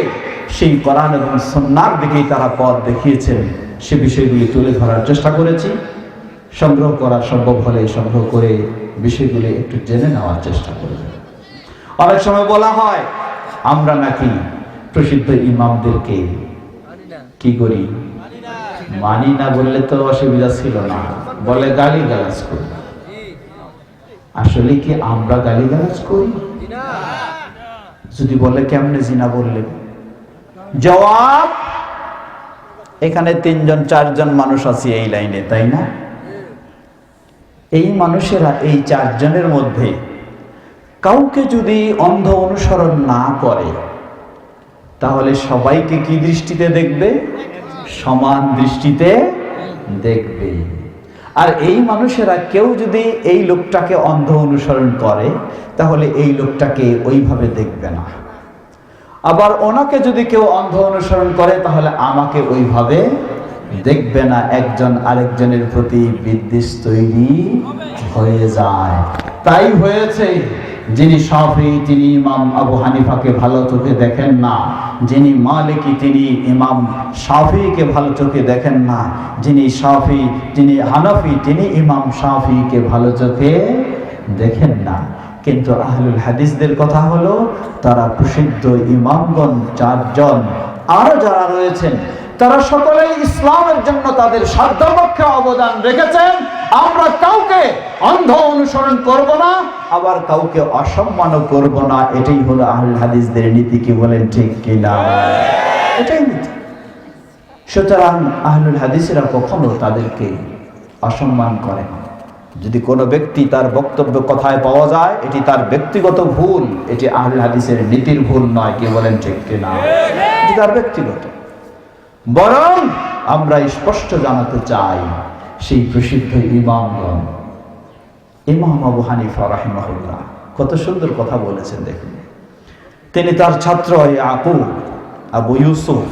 সেই কোরআন এবং সুন্নাহর দিকেই তারা পথ দেখিয়েছেন, সে বিষয়গুলি তুলে ধরার চেষ্টা করেছি। সংগ্রহ করা সম্ভব হলে সংগ্রহ করে বিষয়গুলি একটু জেনে নেওয়ার চেষ্টা করব। অনেক সময় বলা হয় আমরা নাকি প্রসিদ্ধ ইমামদেরকে কি করি? মানি না। বললে তো অসুবিধা ছিল না, বলে গালি গালাজ করি। আসলে কি আমরা গালি গালাজ করি? যদি বলে কেমনে জিনা বললেন? জবাব, এখানে 3 জন 4 জন মানুষ আছে এই লাইনে, তাই না? এই মানুষেরা, এই 4 জনের মধ্যে কাউকে যদি অন্ধ অনুসরণ না করে, তাহলে সবাইকে কি দৃষ্টিতে দেখবে? সমান দৃষ্টিতে দেখবে। আর এই মানুষেরা কেউ যদি এই লোকটাকে অন্ধ অনুসরণ করে, তাহলে এই লোকটাকে ওইভাবে দেখবে না। আবার ওনাকে যদি কেউ অন্ধ অনুসরণ করে, তাহলে আমাকে ওইভাবে দেখবে না। একজন আরেকজনের প্রতি বিদ্বেষ তৈরি হয়ে যায়। তাই হয়েছে যিনি শাফি তিনি ইমাম আবু হানিফাকে ভালো চোখে দেখেন না, যিনি মালিকি তিনি ইমাম শাফিকে ভালো চোখে দেখেন না, যিনি শাফি যিনি হানাফি তিনি ইমাম শাফিকে ভালো চোখে দেখেন না। কিন্তু আহলুল হাদিসদের কথা হলো তারা প্রসিদ্ধ ইমামগণ 4 জন আরো যারা রয়েছেন তারা সকলেই ইসলামের জন্য তাদের সাধ্যমধ্যে অবদান রেখেছেন। আমরা কাউকে অন্ধ অনুসরণ করব না, আবার কাউকে অসম্মানও করব না। এটাই হলো আহলুল হাদিসদের নীতি। কি বলেন ঠিক কিনা? এটাই নীতি। সুতরাং আহলুল হাদিসেরা কখনো তাদেরকে অসম্মান করে না। যদি কোনো ব্যক্তি তার বক্তব্য কথায় পাওয়া যায় এটি তার ব্যক্তিগত ভুল, এটি আহলুল হাদিসের নীতির ভুল নয়। কি বলেন ঠিক কিনা? এটি তার ব্যক্তিগত। বরং আমরা স্পষ্ট জানাতে চাই সেই প্রসিদ্ধ ইমামগণ, ইমাম আবু হানিফা রাহিমাহুল্লাহ কত সুন্দর কথা বলেছেন দেখুন। তিনি তার ছাত্র আবু ইউসুফ,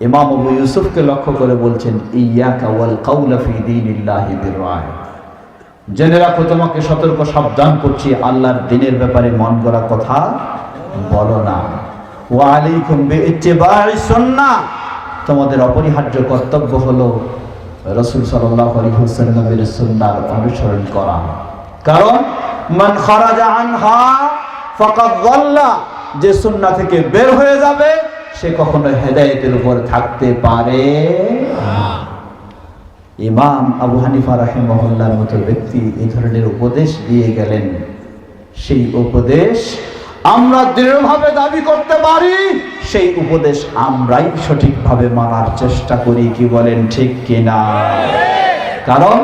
ইমাম আবু ইউসুফকে লক্ষ্য করে বলছেন, ইয়াকা ওয়াল কাউলা ফি দীনিল্লাহি বিররায়, জেনে রাখো তোমাকে সতর্ক সাবধান করছি, আল্লাহর দ্বীনের ব্যাপারে মন গড়া কথা বলো না। ওয়া আলাইকুম বিইত্তিবা'i সুন্নাহ, তোমাদের অপরিহার্য কর্তব্য হলো রাসূল সাল্লাল্লাহু আলাইহি ওয়াসাল্লামের সুন্নাহর অনুসরণ করা। কারণ মান খারাজা আনহা ফাকাদ যাল্লা, যে সুন্নাহ থেকে বের হয়ে যাবে সে কখনো হেদায়েতের উপর থাকতে পারে না। ইমাম আবু হানিফা রাহিমাহুল্লাহর মতো ব্যক্তি এই ধরনের উপদেশ দিয়ে গেলেন। সেই উপদেশ আমরা দৃঢ়ভাবে দাবি করতে পারি, সেই উপদেশ আমরাই সঠিকভাবে মানার চেষ্টা করি। কি বলেন ঠিক কিনা? কারণ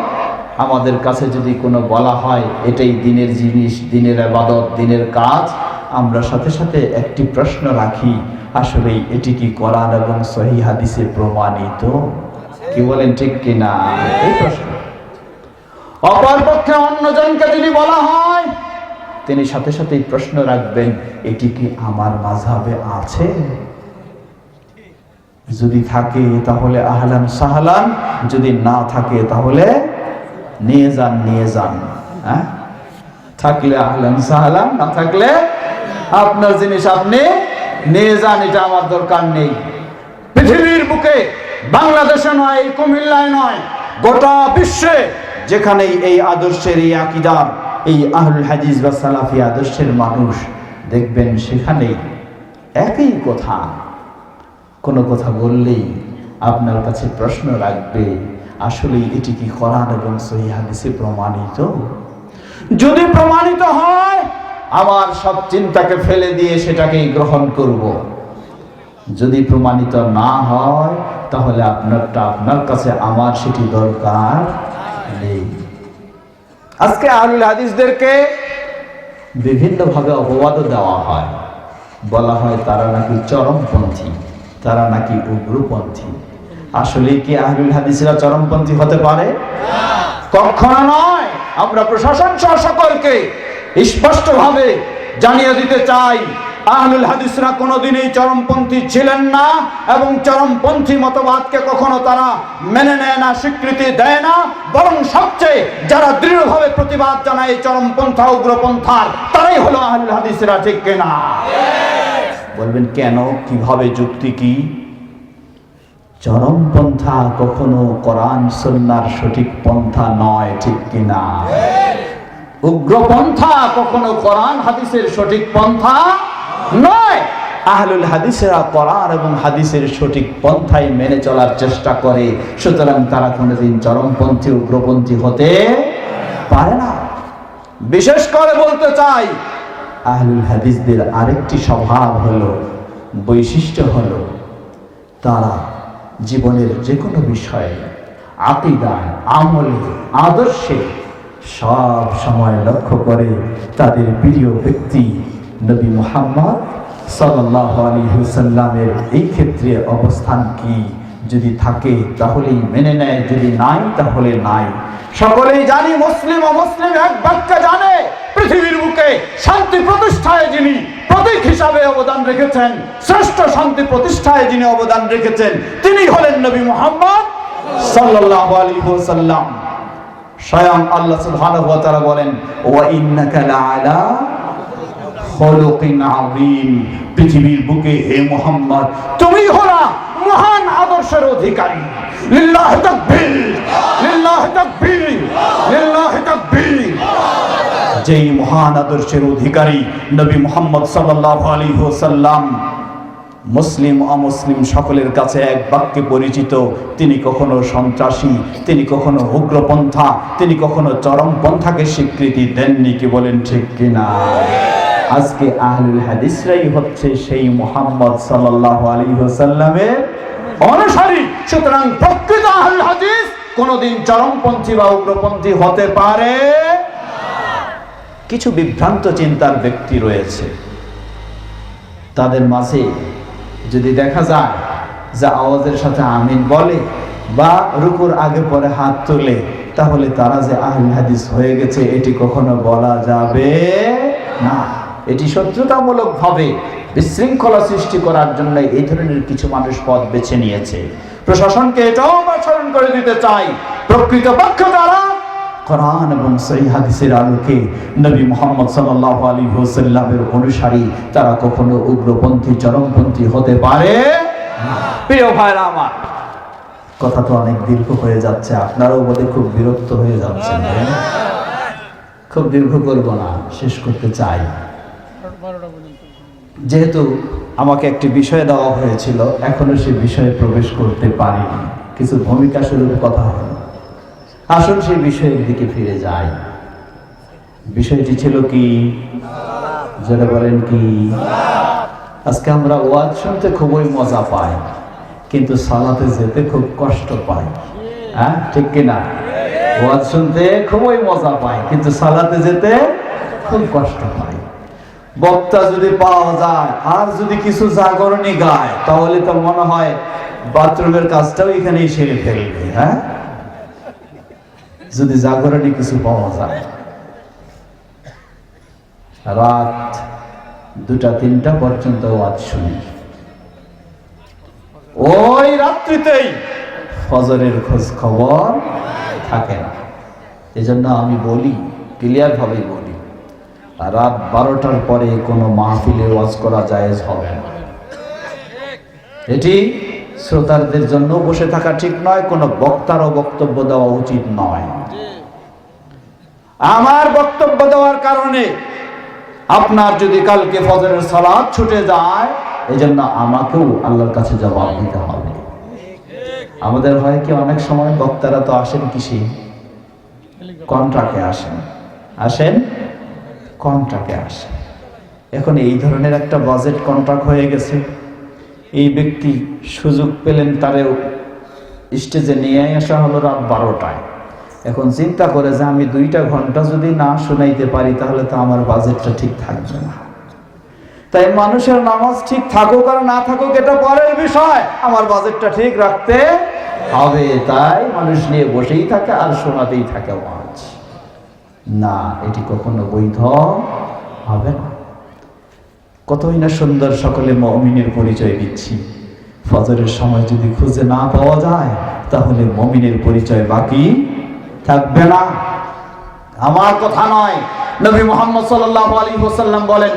আমাদের কাছে যদি কোনো বলা হয় এটাই দ্বীনের জিনিস, দ্বীনের ইবাদত, দ্বীনের কাজ, আমরা সাথে সাথে একটি প্রশ্ন রাখি, আসলেই এটি কি কোরআন এবং সহিহ হাদিসে প্রমাণিত? কি বলেন ঠিক কিনা? এই প্রশ্ন। অপরপক্ষে অন্যজনকে যদি বলা হয় তিনি সাথে সাথেই প্রশ্ন রাখবেন, এটি কি আমার মাযহাবে আছে? যদি থাকে তাহলে আহলান সাহলান, যদি না থাকে তাহলে নিয়ে যান, নিয়ে যান। হ্যাঁ, থাকলে আহলান সাহলান, না থাকলে আপনার জিনিস আপনি নিয়ে যান, এটা আমার দরকার নেই। পৃথিবীর বুকে, বাংলাদেশে নয়, কুমিল্লায় নয়, গোটা বিশ্বে যেখানেই এই আদর্শের, এই আকীদার, এই আহলুল হাদিস বা সালাফি আদর্শের মানুষ দেখবেন, সেখানেই একই কথা। কোনো কথা বললেই আপনার কাছে প্রশ্ন রাখবে, আসলে এটি কি কোরআন এবং সহিহ হাদিসে প্রমাণিত? যদি প্রমাণিত হয় আমার সব চিন্তাকে ফেলে দিয়ে সেটাকেই গ্রহণ করব। যদি প্রমাণিত না হয় তাহলে আপনারটা আপনার কাছে, আমার সেটি দরকার নেই। আজকে আহলুল হাদিসদেরকে বিভিন্নভাবে অপবাদও দেওয়া হয়। বলা হয় তারা নাকি চরমপন্থী, তারা নাকি উগ্রপন্থী। আসলে কি আহলুল হাদিসরা চরমপন্থী হতে পারে? কখনো নয়। আমরা প্রশাসন সহ সকলকে স্পষ্টভাবে জানিয়ে দিতে চাই, আহলুল হাদিসরা কোনোদিনই চরমপন্থী ছিলেন না, এবং চরমপন্থী মতবাদকে কখনো তারা মেনে নেয় না, স্বীকৃতি দেয় না। বরং সবচেয়ে যারা দৃঢ়ভাবে প্রতিবাদ জানায় চরমপন্থা, উগ্রপন্থার, তারাই হলো আহলুল হাদিসরা। ঠিক কিনা? বলবেন কেন, কিভাবে, যুক্তি কি? চরমপন্থা কখনো কোরআন সুন্নাহর সঠিক পন্থা নয়। ঠিক কিনা? উগ্রপন্থা কখনো কোরআন হাদিসের সঠিক পন্থা নয়। আহলুল হাদিসেরা কোরআন এবং হাদিসের সঠিক পন্থাই মেনে চলার চেষ্টা করে। সুতরাং তারা কোনোদিন চরমপন্থী, উগ্রপন্থী হতে পারে না। বিশেষ করে বলতে চাই, আহলুল হাদিসদের আরেকটি স্বভাব হলো, বৈশিষ্ট্য হলো, তারা জীবনের যে কোনো বিষয়ে, আকীদায়, আমলে, আদর্শে সব সময় লক্ষ্য করে তাদের প্রিয় ব্যক্তি নবী মুহাম্মদ সাল্লাল্লাহু আলাইহি ওয়াসাল্লামের এই ক্ষেত্রে অবস্থান কি। যদি থাকে তাহলেই মেনে নেয়, যদি নাই তাহলে নাই। সকলেই জানি, মুসলিম ও মুসলিম এক বাক্যে জানে, পৃথিবীর বুকে শান্তি প্রতিষ্ঠায় যিনি প্রতীক হিসাবে অবদান রেখেছেন, শ্রেষ্ঠ শান্তি প্রতিষ্ঠায় যিনি অবদান রেখেছেন, তিনি হলেন নবী মুহাম্মদ সাল্লাল্লাহু আলাইহি ওয়াসাল্লাম। স্বয়ং আল্লাহ সুবহানাহু ওয়া তাআলা বলেন, ওয়া ইন্নাকা লাআলা খুলুকিন আযীম। পৃথিবীর বুকে হে মুহাম্মদ তুমি হলা মহান আদর্শের অধিকারী। লিল্লাহি তাকবীর, লিল্লাহি তাকবীর, লিল্লাহি তাকবীর। যেই মহান আদর্শের অধিকারী নবী মুহাম্মদ সাল্লাল্লাহু আলাইহি ওয়াসাল্লাম মুসলিম অমুসলিম সকলের কাছে এক বাক্যে পরিচিত। তিনি কখনো সন্ত্রাসী, তিনি কখনো উগ্রপন্থা, তিনি কখনো চরমপন্থাকে স্বীকৃতি দেননি। কি বলেন ঠিক কিনা? আজকে আহলুল হাদিসরাই হচ্ছে সেই মুহাম্মদ সাল্লাল্লাহু আলাইহি ওয়াসাল্লামের অনুসারী। সুতরাং প্রকৃত আহলুল হাদিস কোনদিন চরমপন্থী বা উগ্রপন্থী হতে পারে। কিছু বিভ্রান্ত চিন্তার ব্যক্তি রয়েছে, তাদের মাঝে যদি দেখা যায় যে আওয়াজের সাথে আমিন বলে বা রুকুর আগে পরে হাত তোলে, তাহলে তারা যে আহলে হাদিস হয়ে গেছে এটি কখনো বলা যাবে না। এটি শত্রুতামূলক ভাবে বিশৃঙ্খলা সৃষ্টি করার জন্য এই ধরনের কিছু মানুষ পথ বেছে নিয়েছে। প্রশাসনকে এটাও স্মরণ করে দিতে চাই, প্রকৃতপক্ষে তারা কোরআন এবং সহিহ হাদিসের আলোকে নবী মুহাম্মদ সাল্লাল্লাহু আলাইহি ওয়াসাল্লামের অনুসারী, তারা কখনো উগ্রপন্থী চরমপন্থী হতে পারে না। প্রিয় ভাইরা আমার, কথা তো অনেক দীর্ঘ হয়ে যাচ্ছে, আপনারাও বোধহয় খুব বিরক্ত হয়ে যাচ্ছেন। খুব দীর্ঘ করব না, শেষ করতে চাই। যেহেতু আমাকে একটি বিষয় দেওয়া হয়েছিল, এখনো সে বিষয়ে প্রবেশ করতে পারিনি, কিছু ভূমিকা স্বরূপ কথা হলো। আসুন সেই বিষয়ের দিকে ফিরে যাই। বিষয়টি ছিল কি? যারা বলেন কি? আজকে আমরা ওয়াজ শুনতে খুবই মজা পাই, কিন্তু সালাতে যেতে খুব কষ্ট পাই। হ্যাঁ, ঠিক কিনা? ওয়াজ শুনতে খুবই মজা পাই, কিন্তু সালাতে যেতে খুব কষ্ট পাই। বক্তা যদি পাওয়া যায় আর যদি কিছু জাগরণী গায়, তাহলে তো মনে হয় বাথরুমের কাজটাও এখানেই সেরে ফেলবে। হ্যাঁ, যদি জাগরণী কিছু পাওয়া যায়। রাত 2টা-3টা পর্যন্ত ওয়াজ শুনি, ওই রাত্রিতেই ফজরের খোঁজ খবর থাকে না। এজন্য আমি বলি, ক্লিয়ার ভাবে বলি, রাত 12টার পরে কোনো মাহফিলে ওয়াজ করা জায়েজ হবে না। এটি শ্রোতাদের জন্য বসে থাকা ঠিক নয়, কোনো বক্তারও বক্তব্য দেওয়া উচিত নয়। আমার বক্তব্য দেওয়ার কারণে আপনার যদি কালকে ফজরের সালাত ছুটে যায়, এজন্য আমাকেও আল্লাহর কাছে জবাব দিতে হবে। আমাদের হয় কি, অনেক সময় বক্তারা তো আসেন কিসে? কন্ট্রাক্টে আসেন কন্ট্রাক্টে আসেন। এখন এই ধরনের একটা বাজেট কন্ট্রাক্ট হয়ে গেছে, এই ব্যক্তি সুযোগ পেলেন, তারে স্টেজে নিয়ে আসা হলো রাত 12টায়। এখন চিন্তা করে যে আমি 2টা ঘন্টা যদি না শুনাইতে পারি, তাহলে তো আমার বাজেটটা ঠিক থাকবে না। তাই মানুষের নামাজ ঠিক থাকুক আর না থাকুক এটা পরের বিষয়, আমার বাজেটটা ঠিক রাখতে হবে। তাই মানুষ নিয়ে বসেই থাকে আর শোনাতেই থাকে ওয়াজ। না, এটি কখনো বৈধ হবে না। কতই না সুন্দর সকলে মুমিনের পরিচয় দিচ্ছি, ফজরের সময় যদি খুঁজে না পাওয়া যায়, তাহলে মুমিনের পরিচয় বাকি থাকবে না। আমার কথা নয়, নবী মুহাম্মদ সাল্লাল্লাহু আলাইহি ওয়াসাল্লাম বলেন,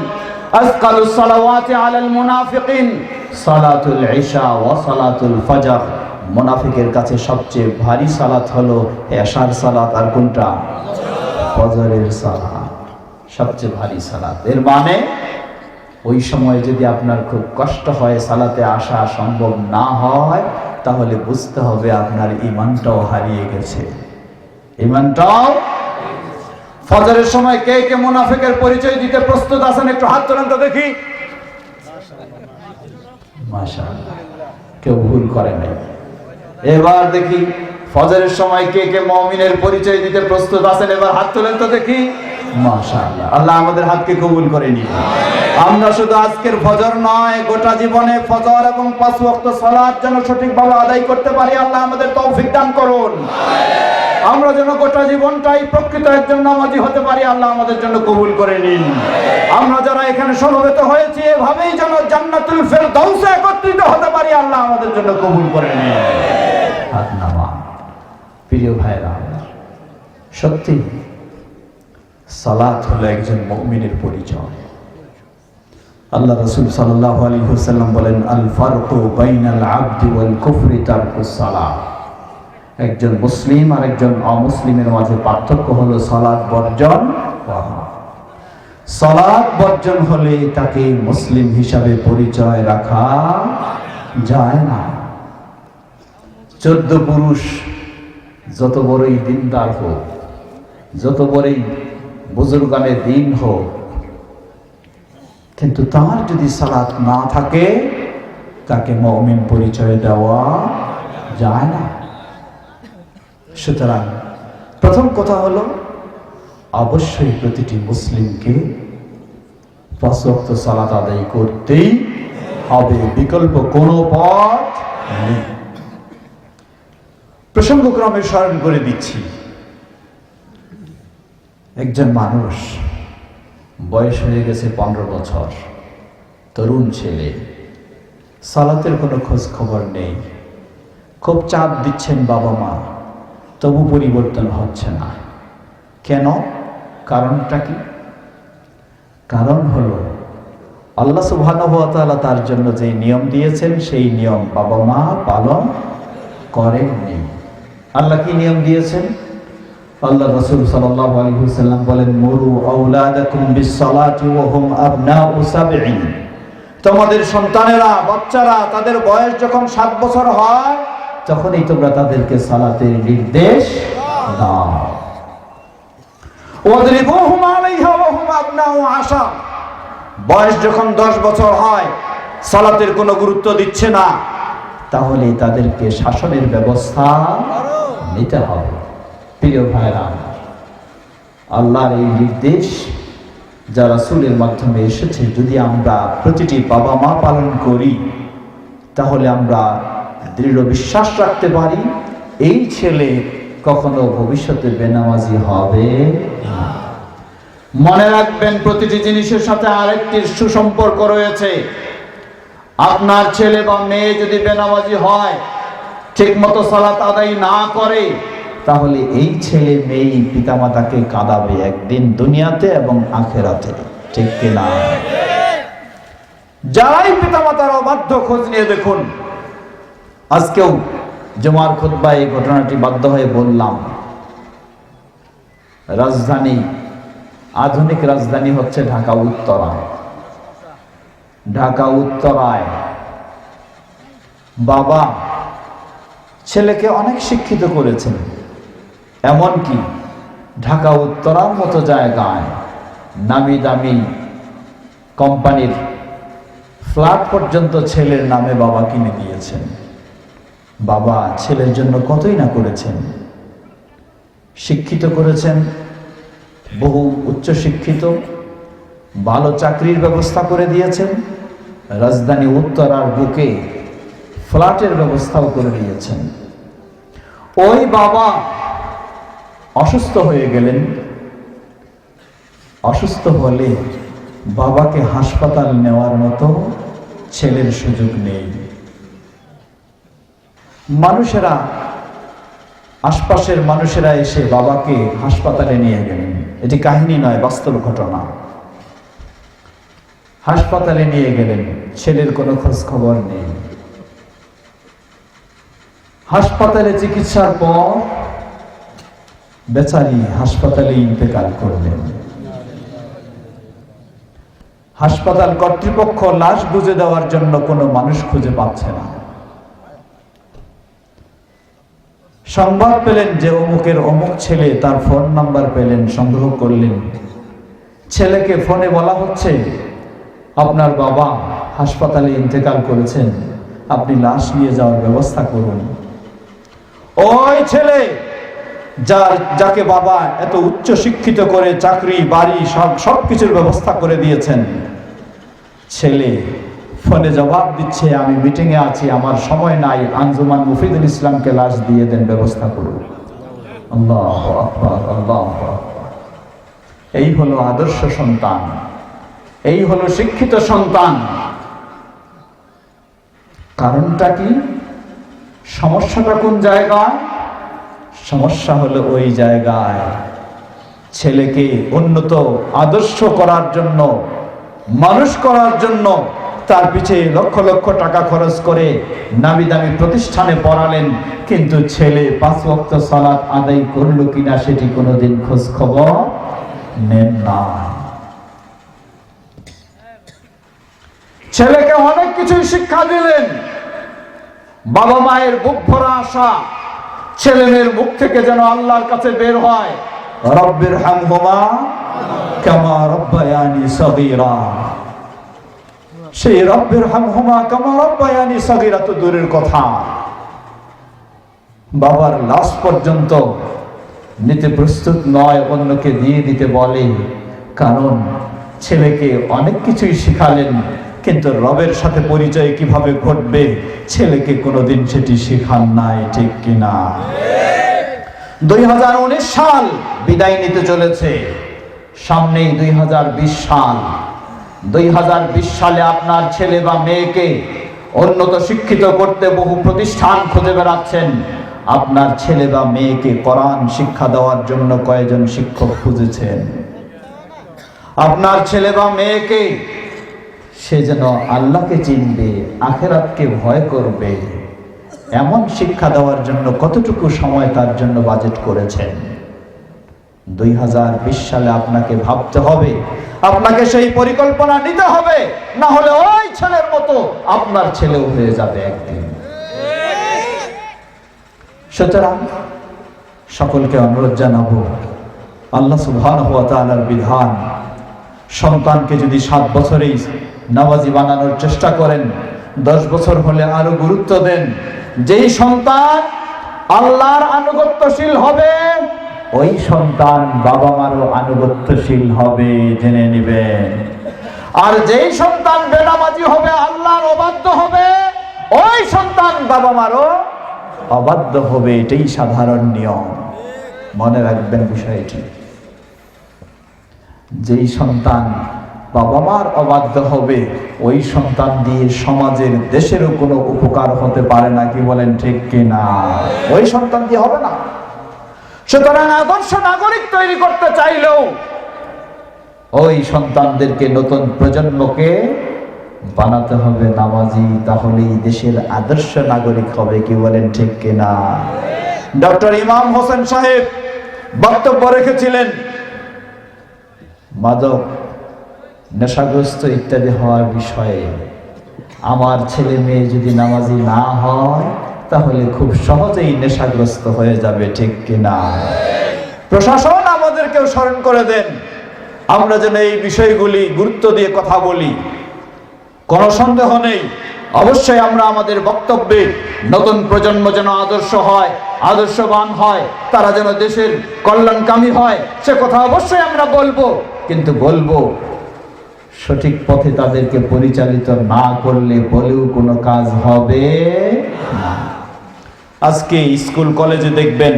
আসকালুস সালাওয়াতি আলাল মুনাফিকিন সালাতুল ইশা ওয়া সালাতুল ফজর। মুনাফিকের কাছে সবচেয়ে ভারী সালাত হলো এশার সালাত, আর কোনটা? ফজরের সালাত সবচেয়ে ভারী সালাত। এর মানে ওই সময় যদি আপনার খুব কষ্ট হয়, সালাতে আসা সম্ভব না হয়, তাহলে বুঝতে হবে আপনার ঈমানটাও হারিয়ে গেছে। ঈমানটাও। ফজরের সময় কে কে মুনাফিকের পরিচয় দিতে প্রস্তুত আছেন? একটু হাত তোলেন তো দেখি। মাশাআল্লাহ, কেউ ভুল করে নাই। এবার দেখি ফজরের সময় কে কে মুমিনের পরিচয় দিতে প্রস্তুত আছেন? এবার হাত তোলেন তো দেখি। মাশাআল্লাহ, আল্লাহ আমাদের হাতকে কবুল করে নিন। আমরা শুধু আজকের ফজর নয়, গোটা জীবনে ফজর এবং 5 ওয়াক্ত সালাত যেন সঠিকভাবে আদায় করতে পারি, আল্লাহ আমাদের তৌফিক দান করুন। আমরা যেন গোটা জীবনটাই প্রকৃত একজন নামাজি হতে পারি, আল্লাহ আমাদের জন্য কবুল করে নিন। আমরা যারা এখানে সমবেত হয়েছি, এভাবেই যেন জান্নাতুল ফেরদাউসে একত্রিত হতে পারি, আল্লাহ আমাদের জন্য কবুল করে নিন। হাত নামান। প্রিয় ভাইরা, সত্যি সালাত হলো একজন মুমিনের পরিচয়। আল্লাহ রাসূল সাল্লাল্লাহু আলাইহি ওয়াসাল্লাম বলেন, আল ফারকু বাইনাল আবদি ওয়াল কুফরি তারকুস সালাহ। একজন মুসলিম আর একজন অমুসলিমের মাঝে পার্থক্য হলো সালাত বর্জন করা। সালাত বর্জন হলে তাকে মুসলিম হিসাবে পরিচয় রাখা যায় না। 14 পুরুষ যত বড়ই দিনদার হোক, যত বড়ই বুজুর্গানে দিন হোক, কিন্তু তার যদি সালাত না থাকে তাকে মুমিন পরিচয় দেওয়া যায় না। সুতরাং প্রথম কথা হলো, অবশ্যই প্রতিটি মুসলিমকে 5 ওয়াক্ত সালাত আদায় করতেই হবে, বিকল্প কোনো পথ নেই। প্রসঙ্গক্রমে স্মরণ করে দিচ্ছি, একজন মানুষ বয়স হয়ে গেছে 15 বছর, তরুণ ছেলে, সালাতের কোনো খোঁজ খবর নেই, খুব চাপ দিচ্ছেন বাবা মা, তবু পরিবর্তন হচ্ছে না। কেন? কারণটা কি? কারণ হলো আল্লাহ সুবহানাহু ওয়া তাআলা তার জন্য যে নিয়ম দিয়েছেন সেই নিয়ম বাবা মা পালন করেননি। আল্লাহ কি নিয়ম দিয়েছেন? আল্লাহ রাসূল সাল্লাল্লাহু আলাইহি ওয়াসাল্লাম বলেন, মুরু আওলাদাকুম বিস-সালাতি ওয়া হুম আবনাউ সাবঈন। তোমাদের সন্তানেরা, বাচ্চারা, তাদের বয়স যখন 7 বছর হয় তখনই তোমরা তাদেরকে সালাতের নির্দেশ দাও। ওয়াদরিবুহুম আলাইহা ওয়া হুম আবনাউ 10। বয়স যখন 10 বছর হয়, সালাতের কোনো গুরুত্ব দিচ্ছে না, তাহলে তাদেরকে শাসনের ব্যবস্থা নিতে হবে। প্রিয় ভাইরা, আল্লাহর এই নির্দেশ যা রাসূলের মাধ্যমে এসেছে, যদি আমরা প্রতিটি বাবা মা পালন করি তাহলে আমরা দৃঢ় বিশ্বাস রাখতে পারি এই ছেলে কখনো ভবিষ্যতে বেনামাজি হবে না। মনে রাখবেন, প্রতিটি জিনিসের সাথে আরেকটির সুসম্পর্ক রয়েছে। আপনার ছেলে বা মেয়ে যদি বেনামাজি হয়, ঠিক মতো সালাত আদায় না করে, তাহলে এই ছেলে মেয়ে পিতামাতাকে কাঁদাবে একদিন দুনিয়াতে এবং আখেরাতে, ঠিক কিনা? যারাই পিতামাতার অবাধ্য, খোঁজ নিয়ে দেখুন। আজকেও জুমার খুতবায় এই ঘটনাটি বাধ্য হয়ে বললাম। রাজধানী, আধুনিক রাজধানী হচ্ছে ঢাকা উত্তরায়। ঢাকা উত্তরায় বাবা ছেলেকে অনেক শিক্ষিত করেছেন, এমনকি ঢাকা উত্তরার মতো জায়গায় নামি দামি কোম্পানির ফ্ল্যাট পর্যন্ত ছেলের নামে বাবা কিনে দিয়েছেন। বাবা ছেলের জন্য কতই না করেছেন। শিক্ষিত করেছেন, বহু উচ্চ শিক্ষিত, ভালো চাকরির ব্যবস্থা করে দিয়েছেন, রাজধানী উত্তরার বুকে ফ্ল্যাটের ব্যবস্থাও করে দিয়েছেন। ওই বাবা অসুস্থ হয়ে গেলেন। অসুস্থ হলে বাবাকে হাসপাতাল নেওয়ার মতো ছেলের সুযোগ নেই। মানুষেরা, আশপাশের মানুষেরা এসে বাবাকে হাসপাতালে নিয়ে গেলেন। এটি কাহিনী নয়, বাস্তব ঘটনা। হাসপাতালে নিয়ে গেলেন, ছেলের কোনো খোঁজ খবর নেই। হাসপাতালে চিকিৎসার পর বেচারি হাসপাতালে ইন্তেকাল করলেন। হাসপাতাল কর্তৃপক্ষ লাশ বুঝে দেওয়ার জন্য কোনো মানুষ খুঁজে পাচ্ছে না। সংবাদ পেলেন যে অমুকের অমুক ছেলে, তার ফোন নাম্বার পেলেন, সংগ্রহ করলেন। ছেলেকে ফোনে বলা হচ্ছে, আপনার বাবা হাসপাতালে ইন্তেকাল করেছেন, আপনি লাশ নিয়ে যাওয়ার ব্যবস্থা করুন। ওই ছেলে যাকে বাবা এত উচ্চ শিক্ষিত করে চাকরি বাড়ি সবকিছুর ব্যবস্থা করে দিয়েছেন, ছেলে ফোনে জবাব দিচ্ছে, আমি মিটিংয়ে আছি, আমার সময় নাই, আঞ্জুমান মুফিদুল ইসলামকে লাশ দিয়ে দেন, ব্যবস্থা করুন। আল্লাহু আকবার, আল্লাহু আকবার। এই হলো আদর্শ সন্তান, এই হলো শিক্ষিত সন্তান। কারণটা কি? সমস্যাটা কোন জায়গায়? সমস্যা হলো ওই জায়গায় ছেলেকে উন্নত আদর্শ করার জন্য মানুষ করার জন্য তার পিছে লক্ষ লক্ষ টাকা খরচ করে নামি দামি প্রতিষ্ঠানে পড়ালেন, কিন্তু ছেলে 5 ওয়াক্ত সালাত আদায় করলো কিনা সেটি কোনোদিন খোঁজ খবর নেন না। ছেলেকে অনেক কিছুই শিক্ষা দিলেন, বাবা মায়ের বুক ভরা আশা ছেলে মেয়ের মুখ থেকে যেন আল্লাহর কাছে বের হয়, রব্বির হামহুমা কামা রব্বায়ানি সগীরা। সেই রব্বির হামহুমা কামা রব্বায়ানি সগীরা তো দূরের কথা, বাবার লাশ পর্যন্ত নিতে প্রস্তুত নয়, অন্যকে দিয়ে দিতে বলে। কারণ ছেলেকে অনেক কিছুই শিখালেন, কিন্তু রবের সাথে পরিচয় কিভাবে ঘটবে ছেলেকে কোনোদিন সেটি শিখান নাই, ঠিক কিনা? 2019 সাল বিদায় নিতে চলেছে, সামনেই 2020 সাল। 2020 সালে আপনার ছেলে বা মেয়েকে উন্নত শিক্ষিত করতে বহু প্রতিষ্ঠান খুঁজে বেড়াচ্ছেন। আপনার ছেলে বা মেয়েকে কোরআন শিক্ষা দেওয়ার জন্য কয়জন শিক্ষক খুঁজেছেন? আপনার ছেলে বা মেয়েকে সে যেন আল্লাহকে চিনবে, আখিরাতকে ভয় করবে, এমন শিক্ষা দেওয়ার জন্য কতটুকু সময় তার জন্য বাজেট করেছেন? 2020 সালে আপনাকে ভাবতে হবে, আপনাকে সেই পরিকল্পনা নিতে হবে, না হলে ওই ছেলের মতো আপনার ছেলেও হয়ে যাবে একদিন। সুতরাং সকলকে অনুরোধ জানাবো, আল্লাহ সুবহানাহু ওয়া তাআলার বিধান, সন্তানকে যদি 7 বছরেই নামাজি বানানোর চেষ্টা করেন, 10 বছর হলে আরো গুরুত্ব দেন। যেই সন্তান আল্লাহর আনুগত্যশীল হবে, ওই সন্তান বাবা মারও আনুগত্যশীল হবে, জেনে নেবেন। আর যেই সন্তান বেনামাজি হবে, আল্লাহর অবাধ্য হবে, ওই সন্তান বাবা মারও অবাধ্য হবে। এটাই সাধারণ নিয়ম, মনে রাখবেন বিষয়টি। যেই সন্তান বাবা মার অবাধ্য হবে, ওই সন্তান দিয়ে সমাজের দেশেরও কোনো উপকার হতে পারে না, কি বলেন ঠিক কিনা? ওই সন্তান দিয়ে হবে না। সুতরাং আদর্শ নাগরিক তৈরি করতে চাইলেও ওই সন্তানদেরকে, নতুন প্রজন্মকে বানাতে হবে নামাজি, তাহলেই দেশের আদর্শ নাগরিক হবে, কি বলেন ঠিক কিনা? ডক্টর ইমাম হোসেন সাহেব বক্তব্য রেখেছিলেন, মাদক, নেশাগ্রস্ত ইত্যাদি হওয়ার বিষয়ে। আমার ছেলে মেয়ে যদি নামাজি না হয় তাহলে খুব সহজেই নেশাগ্রস্ত হয়ে যাবে, ঠিক কিনা? প্রশাসন আমাদেরকেও স্মরণ করে দেন, আমরা যেন এই বিষয়গুলি গুরুত্ব দিয়ে কথা বলি। কোনো সন্দেহ নেই, অবশ্যই আমরা আমাদের বক্তব্যে নতুন প্রজন্ম যেন আদর্শ হয়, আদর্শবান হয়, তারা যেন দেশের কল্যাণকামী হয়, সে কথা অবশ্যই আমরা বলবো। কিন্তু বলবো সঠিক পথে তাদেরকে পরিচালিত না করলে বলেও কোনো কাজ হবে না। আজকে স্কুল কলেজে দেখবেন,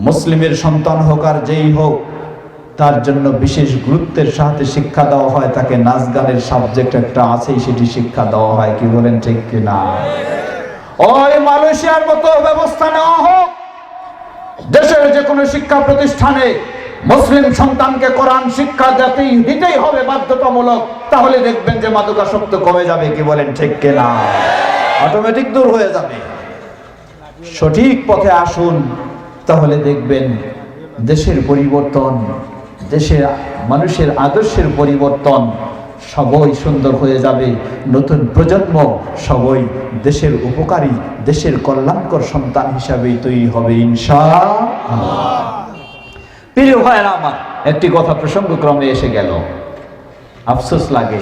মুসলিমের সন্তান হোক আর যেই হোক, তার জন্য বিশেষ গুরুত্বের সাথে শিক্ষা দেওয়া হয়। তাকে নাচ গানের সাবজেক্ট একটা আছেই, সেটি শিক্ষা দেওয়া হয়, কি বলেন ঠিক কিনা? ওই মালয়েশিয়ার মতো ব্যবস্থা নেওয়া হোক, দেশের যে কোনো শিক্ষা প্রতিষ্ঠানে মুসলিম সন্তানকে কোরআন শিক্ষা দিতেই হবে বাধ্যতামূলক। তাহলে দেখবেন যে মাদকাসক্ত কমে যাবে, কি বলেন ঠিক কিনা? অটোমেটিক দূর হয়ে যাবে। সঠিক পথে আসুন, তাহলে দেখবেন দেশের পরিবর্তন, দেশের মানুষের আদর্শের পরিবর্তন, সবই সুন্দর হয়ে যাবে। নতুন প্রজন্ম সবই দেশের উপকারী, দেশের কল্যাণকর সন্তান হিসাবেই তৈরি হবে ইনশাআল্লাহ। প্রিয় ভাইরা আমার, একটি কথা প্রসঙ্গক্রমে এসে গেল, আফসোস লাগে।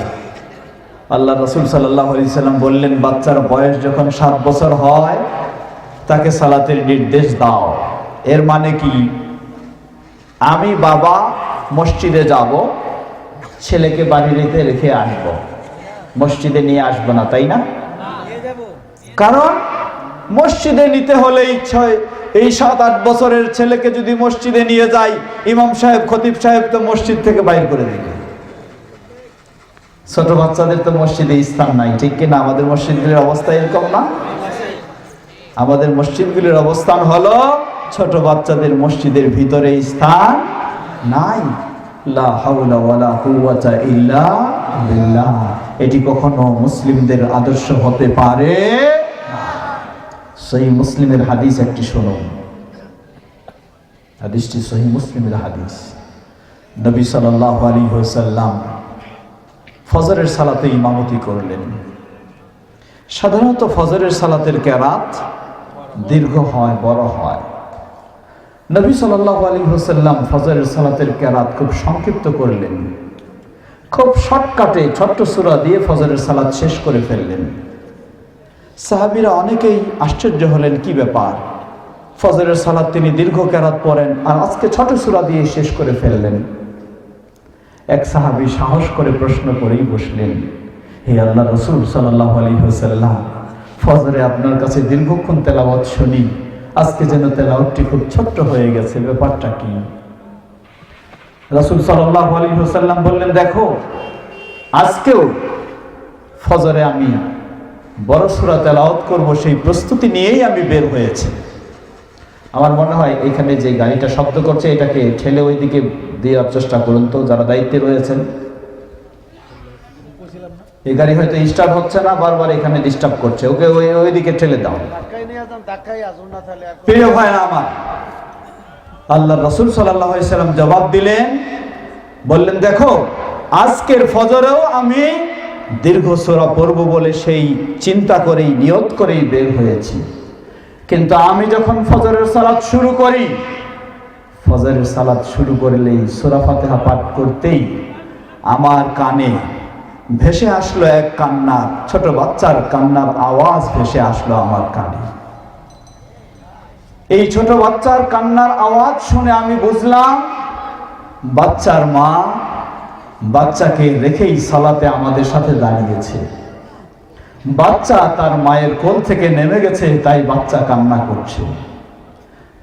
আল্লাহ রাসূল সাল্লাল্লাহু আলাইহি সাল্লাম বললেন, বাচ্চার বয়স যখন 7 বছর হয় তাকে সালাতের নির্দেশ দাও। এর মানে কি? আমি বাবা মসজিদে যাব, ছেলেকে বাড়িতে রেখে আসবো, মসজিদে নিয়ে আসবো না, তাই না? কারণ মসজিদে নিতে হলেই এই 7-8 বছরের ছেলেকে যদি মসজিদে নিয়ে যাই, ইমাম সাহেব, খতিব সাহেব তো মসজিদ থেকে বাইর করে দিবে। ছোট বাচ্চাদের তো মসজিদে স্থান নাই, ঠিক কিনা? আমাদের মসজিদগুলির অবস্থা এরকম না? আমাদের মসজিদগুলির অবস্থান হলো, ছোট বাচ্চাদের মসজিদের ভিতরে স্থান নাই। লা হাওলা ওয়ালা কুওয়াতা ইল্লা বিল্লাহ। এটি কখনো মুসলিমদের আদর্শ হতে পারে না। সহিহ মুসলিমের হাদিস একটি শুনুন, হাদিসটি সহিহ মুসলিমের হাদিস। নবী সাল্লাল্লাহু আলাইহি ওয়াসাল্লাম ফজরের সালাতে ইমামতি করলেন। সাধারণত ফজরের সালাতের কেরাত দীর্ঘ হয়, বড় হয়। নবী সাল্লাল্লাহু আলাইহি ওয়াসাল্লাম ফজরের সালাতের কেরাত খুব সংক্ষিপ্ত করলেন, খুব শর্টকাটে ছোট্ট সূরা দিয়ে ফজরের সালাত শেষ করে ফেললেন। সাহাবীরা অনেকেই আশ্চর্য হলেন, কি ব্যাপার, ফজরের সালাত তিনি দীর্ঘ কেরাত পড়েন আর আজকে ছোট সূরা দিয়ে শেষ করে ফেললেন। এক সাহাবী সাহস করে প্রশ্ন করেই বসলেন, হে আল্লাহ রাসূল সাল্লাল্লাহু আলাইহি ওয়াসাল্লাম, ফজরে আপনার কাছে দীর্ঘক্ষণ তেলাওয়াত শুনি, আজকে যেন তেলাওয়াতটি খুব ছোট্ট হয়ে গেছে, ব্যাপারটা কি? রাসূল সাল্লাল্লাহু আলাইহি ওয়াসাল্লাম বললেন, দেখো আজকেও ফজরে আমি বড় সূরা তেলাওয়াত করব, সেই প্রস্তুতি নিয়েই আমি বের হয়েছি। আমার মনে হয় এখানে যে গাড়িটা শব্দ করছে এটাকে ঠেলে ওইদিকে দেওয়ার চেষ্টা করুন তো, যারা দায়িত্বে রয়েছেন। এই গাড়ি হয়তো স্টার্ট হচ্ছে না, বারবার এখানে ডিস্টার্ব করছে, ওকে ওইদিকে ঠেলে দাও। প্রিয় ভাইরা আমার, আল্লাহ রাসূল সাল্লাল্লাহু আলাইহি ওয়াসাল্লাম জবাব দিলেন, বললেন, দেখো আজকের ফজরেও আমি দীর্ঘ সূরা পড়ব বলে সেই চিন্তা করেই, নিয়ত করেই বের হয়েছি, কিন্তু আমি যখন ফজরের সালাত শুরু করি, ফজরের সালাত শুরু করলেই সূরা ফাতিহা পাঠ করতেই আমার কানে ভেসে আসলো এক কান্নার, ছোট বাচ্চার কান্নার আওয়াজ ভেসে আসলো আমার কানে। এই ছোট বাচ্চার কান্নার আওয়াজ শুনে আমি বুঝলাম বাচ্চার মা বাচ্চাকে রেখেই সালাতে আমাদের সাথে দাঁড়িয়েছে। বাচ্চা তার মায়ের কোল থেকে নেমে গেছে, তাই বাচ্চা কান্না করছে।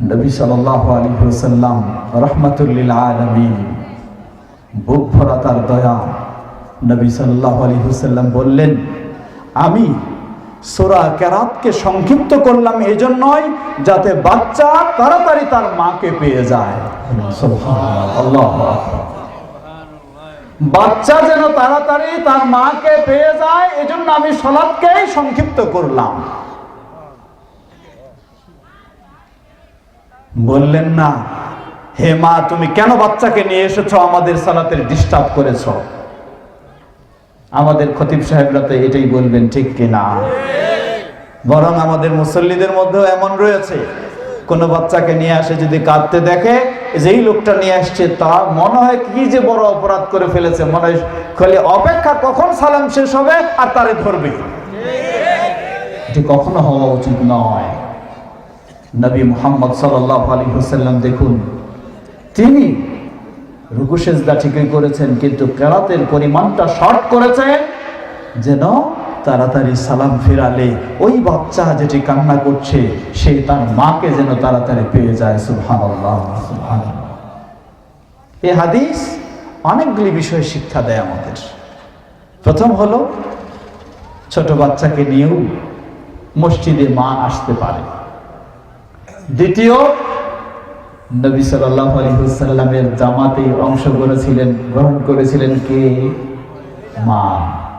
নবী সাল্লাল্লাহু আলাইহি ওয়াসাল্লাম রাহমাতুল লিল আলামিন, বুক ভরা তার দয়া, নবী সাল্লাল্লাহু আলাইহি ওয়াসাল্লাম বললেন, আমি সূরা কেরাতকে সংক্ষিপ্ত করলাম এজন্যই যাতে বাচ্চা তাড়াতাড়ি তার মাকে পেয়ে যায়। সুবহানাল্লাহ, আল্লাহু আকবার। বাচ্চা যেন তাড়াতাড়ি তার মাকে পেয়ে যায়, এজন্য আমি সালাতকেই সংক্ষিপ্ত করলাম। বললেন না, হে মা তুমি কেন বাচ্চাকে নিয়ে এসেছো, আমাদের সালাতের ডিস্টার্ব করেছো। আমাদের খতিব সাহেবরা তো এটাই বলবেন, ঠিক কিনা? বরং আমাদের মুসল্লিদের মধ্যেও এমন রয়েছে, কোন বাচ্চাকে নিয়ে আসে যদি কাঁদতে দেখে, যেই লোকটা নিয়ে আসছে তার মনে হয় কি যে বড় অপরাধ করে ফেলেছে, মনে হয় খালি অপেক্ষা কখন সালাম শেষ হবে আর তারে ধরবে। এটি কখনো হওয়া উচিত নয়। নবী মুহাম্মদ সাল্লাল্লাহু আলাইহি ওয়াসাল্লাম দেখুন, তিনি রুকু সিজদা ঠিকই করেছেন, কিন্তু কেরাতের পরিমাণটা শর্ট করেছেন যেন তাড়াতাড়ি সালাম ফিরালে ওই বাচ্চা যেটি কান্না করছে সে তার মাকে যেন তাড়াতাড়ি পেয়ে যায়। সুবহানাল্লাহ, সুবহানাল্লাহ। এই হাদিস অনেকগুলি বিষয় শিক্ষা দেয় আমাদের। প্রথম হলো, ছোট বাচ্চাকে নিয়েও মসজিদে মা আসতে পারে। দ্বিতীয়, নবী সাল্লাল্লাহু আলাইহি ওয়াসাল্লামের জামাতে গ্রহণ করেছিলেন কে? মা।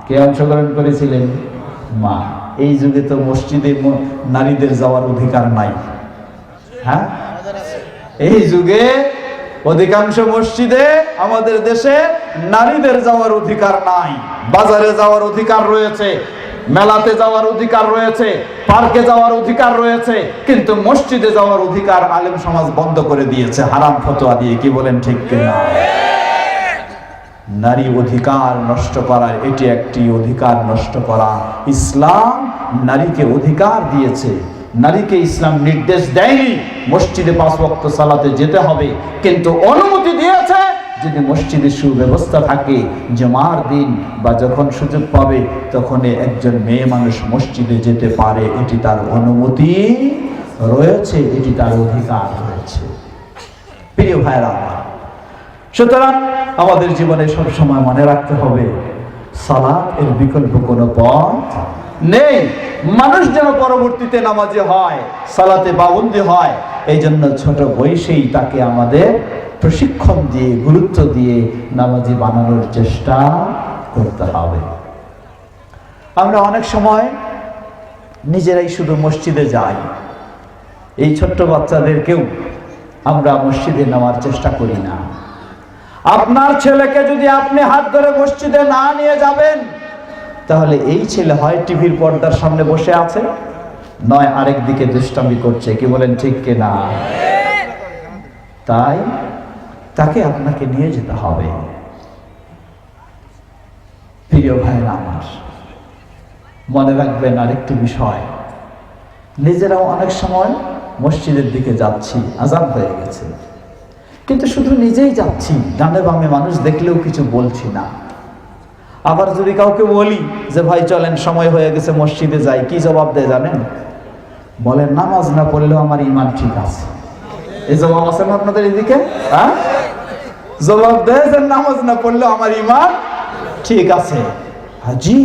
কে অংশগ্রহণ করেছিলেন? মা। এই যুগে তো মসজিদে নারীদের যাওয়ার অধিকার নাই। হ্যাঁ, এই যুগে অধিকাংশ মসজিদে আমাদের দেশে নারীদের যাওয়ার অধিকার নাই। বাজারে যাওয়ার অধিকার রয়েছে, মেলাতে যাওয়ার অধিকার রয়েছে, পার্কে যাওয়ার অধিকার রয়েছে, কিন্তু মসজিদে যাওয়ার অধিকার আলেম সমাজ বন্ধ করে দিয়েছে হারাম ফতোয়া দিয়ে। কি বলেন, ঠিক কিনা? নারী অধিকার নষ্ট করা, এটি একটি অধিকার নষ্ট করা। ইসলাম নারীকে অধিকার দিয়েছে, নারীকে ইসলাম নির্দেশ দেয়নি মসজিদে 5 ওয়াক্ত সালাতে যেতে হবে, কিন্তু অনুমতি দিয়েছে যদি মসজিদে সুব্যবস্থা থাকে, জুমার দিন বা যখন সুযোগ পাবে তখন একজন মেয়ে মানুষ মসজিদে যেতে পারে, এটি তার অনুমতি রয়েছে, এটি তার অধিকার রয়েছে। প্রিয় ভাইরা, সুতরাং আমাদের জীবনে সব সময় মনে রাখতে হবে সালাত এর বিকল্প কোনো পথ নেই। মানুষ যেন পরবর্তীতে নামাজি হয়, সালাতে পাবন্দি হয়, এই জন্য ছোট বয়সেই তাকে আমাদের প্রশিক্ষণ দিয়ে, গুরুত্ব দিয়ে নামাজি বানানোর চেষ্টা করতে হবে। আমরা অনেক সময় নিজেরাই শুধু মসজিদে যাই, এই ছোট্ট বাচ্চাদেরকেও আমরা মসজিদে নেওয়ার চেষ্টা করি না। আপনার ছেলেকে যদি আপনি হাত ধরে মসজিদে না নিয়ে যাবেন, তাহলে এই ছেলে হয় টিভির পর্দার সামনে বসে আছে, নয় আরেক দিকে দুষ্টামি করছে। কি বলেন, ঠিক কিনা? তাই তাকে আপনাকে নিয়ে যেতে হবে। প্রিয় ভাইরা আমার, মনে রাখবেন আরেকটি বিষয়, নিজেরাও অনেক সময় মসজিদের দিকে যাচ্ছি, আযান হয়ে গেছে, কিন্তু শুধু নিজেই যাচ্ছি, ডানে বামে মানুষ দেখলেও কিছু বলছি না। আবার যদি কাউকে বলি যে ভাই চলেন সময় হয়ে গেছে মসজিদে যাই, কি জবাব দেয় জানেন? বলেন নামাজ না পড়লেও আমার ঈমান ঠিক আছে। এই জবাব আছে না আপনাদের এদিকে? হ্যাঁ, জবাব দেয় যে নামাজ না পড়লেও আমার ঈমান ঠিক আছে। হাজি,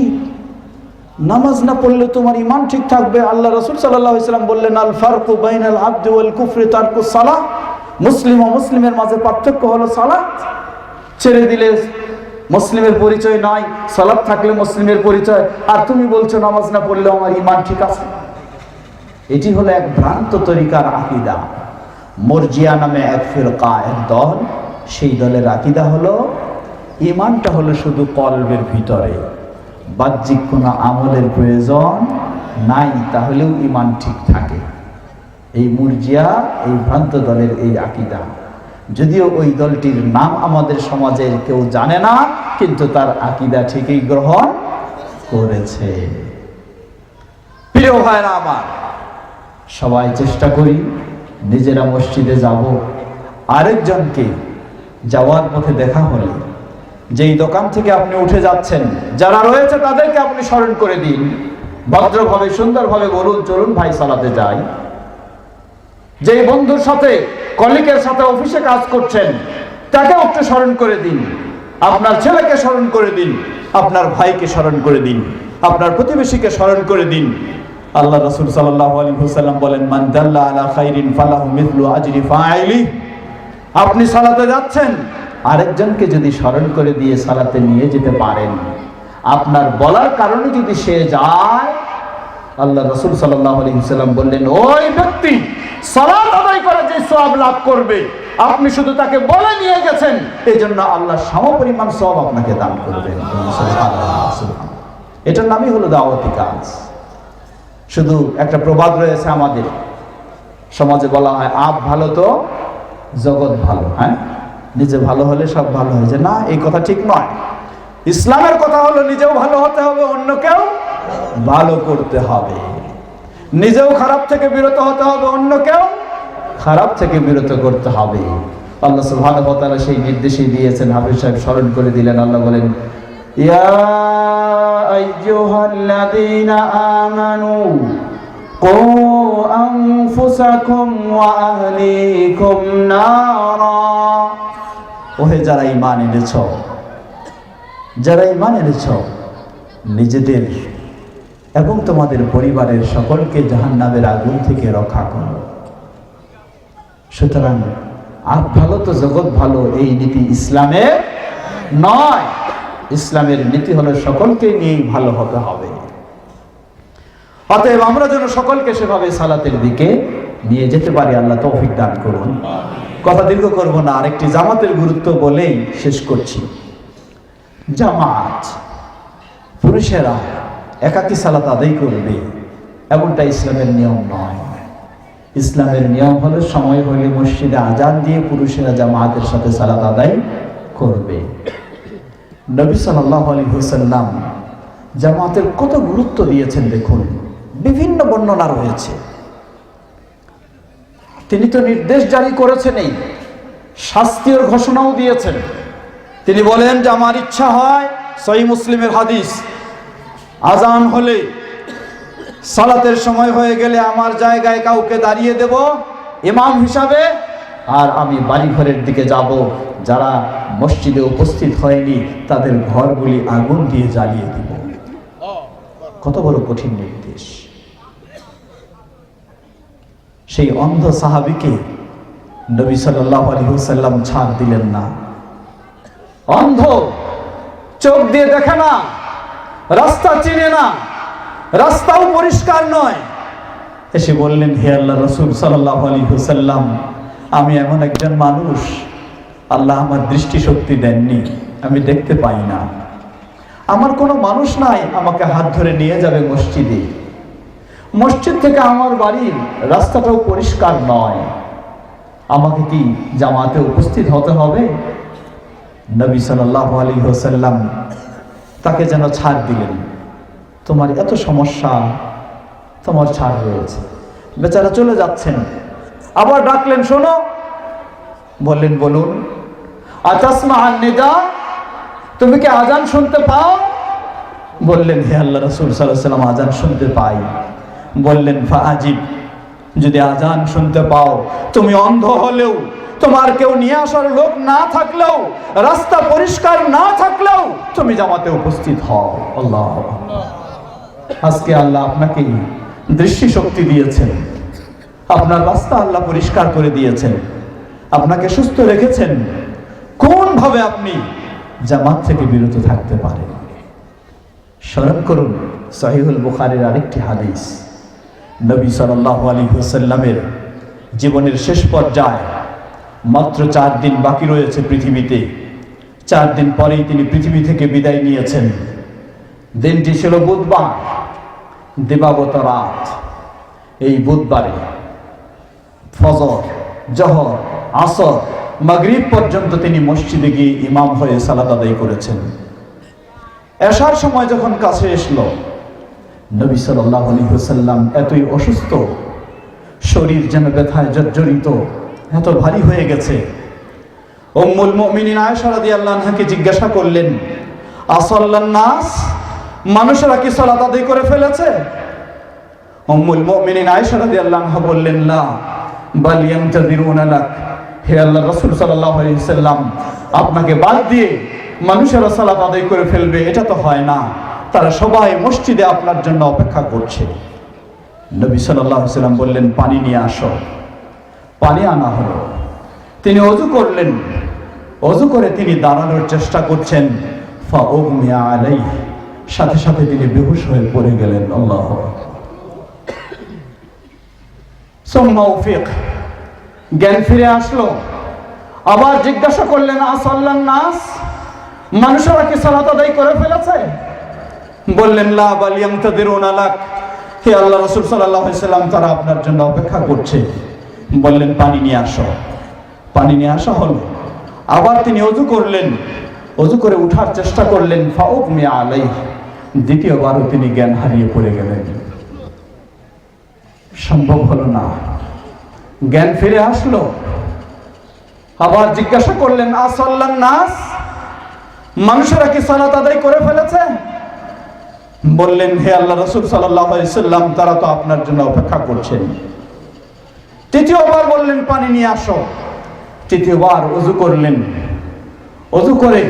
নামাজ না পড়লে তোমার ঈমান ঠিক থাকবে? আল্লাহ রাসূল সাল্লাল্লাহু আলাইহি ওয়াসাল্লাম বললেন, আল ফারকু বাইনাল আবদি ওয়াল কুফরি তারকুস সালাহ। মুসলিম ও মুসলিমের মাঝে পার্থক্য হলো সালাত। ছেড়ে দিলে মুসলিমের পরিচয় নাই, সালাত থাকলে মুসলিমের পরিচয়। আর তুমি বলছো নামাজ না পড়লেও আমার ঈমান ঠিক আছে। এটি হলো এক ভ্রান্ত তরিকার আকীদা। মুরজিয়া নামে এক ফিরকা, এক দল, সেই দলের আকীদা হলো ঈমানটা হলো শুধু কলবের ভিতরে, বাহ্যিক কোনো আমলের প্রয়োজন নাই, তাহলেও ঈমান ঠিক থাকে। এই মুরজিয়া, এই ভ্রান্ত দলের এই আকীদা, যদিও ওই দলটির নাম আমাদের সমাজের কেউ জানে না, কিন্তু তার আকীদা ঠিকই গ্রহণ করেছে। প্রিয় ভাইরা আমার, সবাই চেষ্টা করি নিজেরা মসজিদে যাব, আরেকজনকে যাওয়ার পথে দেখা হলে, যেই দোকান থেকে আপনি উঠে যাচ্ছেন, যারা রয়েছে তাদেরকে আপনি স্মরণ করে দিন, ভদ্রভাবে সুন্দরভাবে বলুন চলুন ভাই সালাতে যাই। যেই বন্ধুর সাথে, কলিগের সাথে অফিসে কাজ করছেন, তাকে একটু স্মরণ করে দিন। আপনার ছেলেকে স্মরণ করে দিন, আপনার ভাইকে স্মরণ করে দিন, আপনার প্রতিবেশীকে স্মরণ করে দিন। আল্লাহ রাসূল সাল্লাল্লাহু আলাইহি ওয়াসাল্লাম বলেন, মান দাল্লা আলা খাইরিন ফালাহু মিথলু আজরি ফাইলি। আপনি সালাতে যাচ্ছেন, আরেকজনকে যদি স্মরণ করে দিয়ে সালাতে নিয়ে যেতে পারেন, আপনার বলার কারণে যদি সে যায়, আল্লাহ রাসূল সাল্লাল্লাহু আলাইহি ওয়াসাল্লাম বললেন, ওই ব্যক্তি সালাত আদায় করে যে সওয়াব লাভ করবে, আপনি শুধু তাকে বলে নিয়ে গেছেন, এজন্য আল্লাহ সমপরিমাণ সওয়াব আপনাকে দান করবেন। সুবহানাল্লাহ। এটার নামই হলো দাওয়াতি কাজ। শুধু একটা প্রবাদ রয়েছে আমাদের সমাজে, বলা হয় আপ ভালো তো জগৎ ভালো। হ্যাঁ, নিজে ভালো হলে সব ভালো হয়ে যায় না, এই কথা ঠিক নয়। ইসলামের কথা হলো নিজেও ভালো হতে হবে, অন্যকেও ভালো করতে হবে। নিজেও খারাপ থেকে বিরত হতে হবে, অন্যকেও খারাপ থেকে বিরত করতে হবে। আল্লাহ সুবহানাহু ওয়া তাআলা সেই নির্দেশই দিয়েছেন। হাফেজ সাহেব স্মরণ করে দিলেন, আল্লাহ বলেন, ইয়া আইয়ুহাল্লাযীনা আমানু কু আনফুসাকুম ওয়া আহলিকুম নারা। ওহে যারা ঈমান এনেছ, যারা ঈমান এনেছ, নিজেদের এবং তোমাদের পরিবারের সকলকে জাহান্নামের আগুন থেকে রক্ষা করো। সুতরাং আপ ভালো তো জগৎ ভালো, এই নীতি ইসলামের নয়। ইসলামের নীতি হলো সকলকে নিয়েই ভালো হতে হবে। অতএব আমরা যেন সকলকে সেভাবে সালাতের দিকে নিয়ে যেতে পারি, আল্লাহ তৌফিক দান করুন। কথা দীর্ঘ করব না, আরেকটি জামাতের গুরুত্ব বলেই শেষ করছি। জামাত, পুরুষেরা একাকী সালাত আদায় করবে, এমনটা ইসলামের নিয়ম নয়। ইসলামের নিয়ম হলো সময় হলে মসজিদে আজান দিয়ে পুরুষেরা জামাতের সাথে সালাত আদায় করবে। নবী সাল্লাল্লাহু আলাইহি ওয়াসাল্লাম জামাতের কত গুরুত্ব দিয়েছেন দেখুন, বিভিন্ন বর্ণনা রয়েছে। তিনি তো নির্দেশ জারি করেছেনই, শাস্তির ঘোষণাও দিয়েছেন। তিনি বলেন যে আমার ইচ্ছা হয়, সহিহ মুসলিমের হাদিস, আজান হলে সালাতের সময় হয়ে গেলে আমার জায়গায় কাউকে দাঁড়িয়ে দেব ইমাম হিসাবে, আর আমি বাড়িঘরের দিকে যাব, যারা মসজিদে উপস্থিত হয়নি তাদের ঘরগুলি আগুন দিয়ে জ্বালিয়ে দিব। কত বড় কঠিন নির্দেশ। সেই অন্ধ সাহাবীকে নবী সাল্লাল্লাহু আলাইহি ওয়াসাল্লাম ছাড় দিলেন না। অন্ধ, চোখ দিয়ে দেখে না, রাস্তা চিনে না, রাস্তাও পরিষ্কার নয়। এসে বললেন, হে আল্লাহ রাসূল সাল্লাল্লাহু আলাইহি ওয়াসাল্লাম, আমি এমন একজন মানুষ, আল্লাহ আমার দৃষ্টিশক্তি দেননি, আমি দেখতে পাই না। আমার কোনো মানুষ নাই আমাকে হাত ধরে নিয়ে যাবে মসজিদে। মসজিদ থেকে আমার বাড়ির রাস্তাটাও পরিষ্কার নয়, আমাকে কি জামাতে উপস্থিত হতে হবে? নবী সাল্লাল্লাহু আলাইহি ওয়াসাল্লাম তাকে যেন ছাড় দিলেন, তোমার এত সমস্যা, তোমার ছাড় রয়েছে। বেচারা চলে যাচ্ছেন, আবার ডাকলেন, শোনো। বললেন, বলুন। আতাসমা'আন নিদা, তুমি কি আজান শুনতে পাও? বললেন, হে আল্লাহ রাসূল সাল্লাল্লাহু আলাইহি ওয়াসাল্লাম, আজান শুনতে পাই। বললেন, ফাআজিব, যদি আজান শুনতে পাও, তুমি অন্ধ হলেও, তোমার কেউ নিয়ে আসার লোক না থাকলেও, রাস্তা পরিষ্কার না থাকলেও তুমি জামাতে উপস্থিত হও। আল্লাহ, আজকে আল্লাহ আপনাকে দৃষ্টিশক্তি দিয়েছেন, আপনার রাস্তা আল্লাহ পরিষ্কার করে দিয়েছেন, আপনাকে সুস্থ রেখেছেন। কোন ভাবে আপনি জামাত থেকে বিরত থাকতে পারেন? স্মরণ করুন সহিহুল বুখারীর আরেকটি হাদিস। নবী সাল্লাল্লাহু আলাইহি ওয়াসাল্লামের জীবনের শেষ পর্যায়ে মাত্র 4 দিন বাকি রয়েছে পৃথিবীতে। 4 দিন পরেই তিনি পৃথিবী থেকে বিদায় নিয়েছেন। দিনটি ছিল বুধবার, দিবাগত রাত। এই বুধবারে ফজর, জোহর, আসর, মাগরিব পর্যন্ত তিনি মসজিদে গিয়ে ইমাম হয়ে সালাত আদায় করেছেন। এশার সময় যখন কাছে আসলো, নবী সাল্লাল্লাহু আলাইহি ওয়াসাল্লাম এতই অসুস্থ, শরীর যেন ব্যথায় জর্জরিত, এত ভারী হয়ে গেছে। উম্মুল মুমিনিন আয়েশা রাদিয়াল্লাহু আনহাকে জিজ্ঞাসা করলেন, আসাল্লান নাস, মানুষেরা কি সালাত আদায় করে ফেলেছে? উম্মুল মুমিনিন আয়েশা রাদিয়াল্লাহু আনহা বললেন, লা বাল ইয়ানতাযিরুনা লাক, হে আল্লাহর রাসূল সাল্লাল্লাহু আলাইহি ওয়াসাল্লাম, আপনাকে বাদ দিয়ে মানুষেরা সালাত আদায় করে ফেলবে, এটা তো হয় না। তারা সবাই মসজিদে আপনার জন্য অপেক্ষা করছে। নবী সাল্লাল্লাহু আলাইহি ওয়াসাল্লাম বললেন, পানি নিয়ে আসো। পানি আনা হলো। তিনি ওযু করলেন। ওযু করে তিনি দাঁড়ানোর চেষ্টা করছেন। ফাউগমিয়া আলাইহি, সাথে সাথে তিনি বেহুশ হয়ে পড়ে গেলেন। আল্লাহু আকবার। সুম্মা উফিক, জ্ঞান ফিরে আসলো। আবার জিজ্ঞাসা করলেন, আসাল্লান নাস, মানুষেরা কি সালাত আদায় করে ফেলেছে? বললেন, লা বাল ইয়ানতাযিরুনা লাক, হে আল্লাহ রাসূল সাল্লাল্লাহু আলাইহি ওয়াসাল্লাম, তারা আপনার জন্য অপেক্ষা করছে। বললেন, পানি নিয়ে আসো। পানি নিয়ে আসা হলো। আবার তিনি ওযু করলেন। ওযু করে উঠার চেষ্টা করলেন। ফাউগমিয়া আলাইহি, দ্বিতীয়বারও তিনি জ্ঞান হারিয়ে পড়ে গেলেন। সম্ভব হলো না। জ্ঞান ফিরে আসলো। আবার জিজ্ঞাসা করলেন, আসাল্লান নাস, মানুষেরা কি সালাত আদায় করে ফেলেছে? বললেন, হে আল্লাহ রাসূল সাল্লাল্লাহু আলাইহি ওয়াসাল্লাম, তারা তো আপনার জন্য অপেক্ষা করছেন। তৃতীয়বার বললেন, পানি নিয়ে আসো। তৃতীয়বার ওযু করলেন। ওযু করে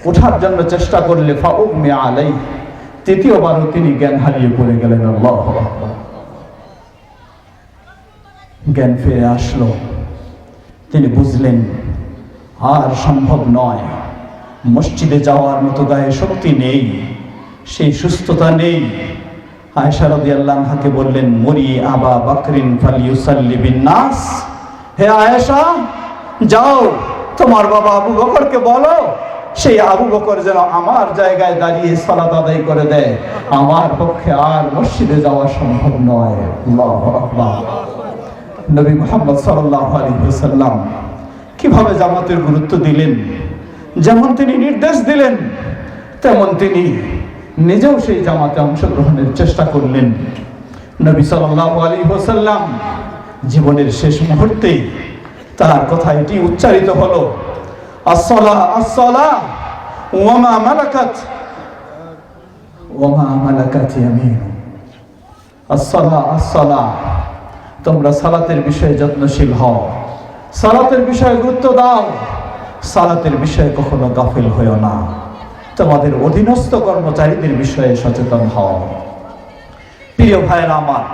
ওঠার জন্য চেষ্টা করলে ফাউগমিয়া আলাইহি, তৃতীয়বারও তিনি জ্ঞান হারিয়ে পড়ে গেলেন। আল্লাহু আকবার। জ্ঞান ফিরে আসলো। তিনি বুঝলেন আর সম্ভব নয়, মসজিদে যাওয়ার মতো গায়ে শক্তি নেই, সেই সুস্থতা নেই। আয়েশা রাদিয়াল্লাহু আনহাকে বললেন, মুরি আবা বকরিন ফালিয়ুসাল্লি বিন নাস, হে আয়েশা, যাও তোমার বাবা আবু বকরকে বলো, সেই আবু বকর যেন আমার জায়গায় দাঁড়িয়ে সালাত আদায় করে দেয়। আমার পক্ষে আর মসজিদে যাওয়া সম্ভব নয়। আল্লাহু আকবার। নবী মুহাম্মদ সাল্লাল্লাহু আলাইহি ওয়াসাল্লাম কিভাবে জামাতের গুরুত্ব দিলেন, যেমন তিনি নির্দেশ দিলেন, তেমন তিনি নিজেও সেই জামাতে অংশগ্রহণের চেষ্টা করলেন। নবী সাল্লাল্লাহু আলাইহি ওয়াসাল্লাম জীবনের শেষ মুহূর্তে তার কথা এটি উচ্চারিত হলো, আসসালাহ আসসালাহ ওয়ামা মালাকাত ইয়ামিন, আসসালাহ আসসালাহ, তোমরা সালাতের বিষয়ে যত্নশীল হও, সালাতের বিষয়ে গুরুত্ব দাও, সালাতের বিষয়ে কখনো গাফিল হইও না, তোমাদের অধীনস্থ কর্মচারীদের বিষয়ে সচেতন হও। প্রিয় ভাইয়েরা আমার,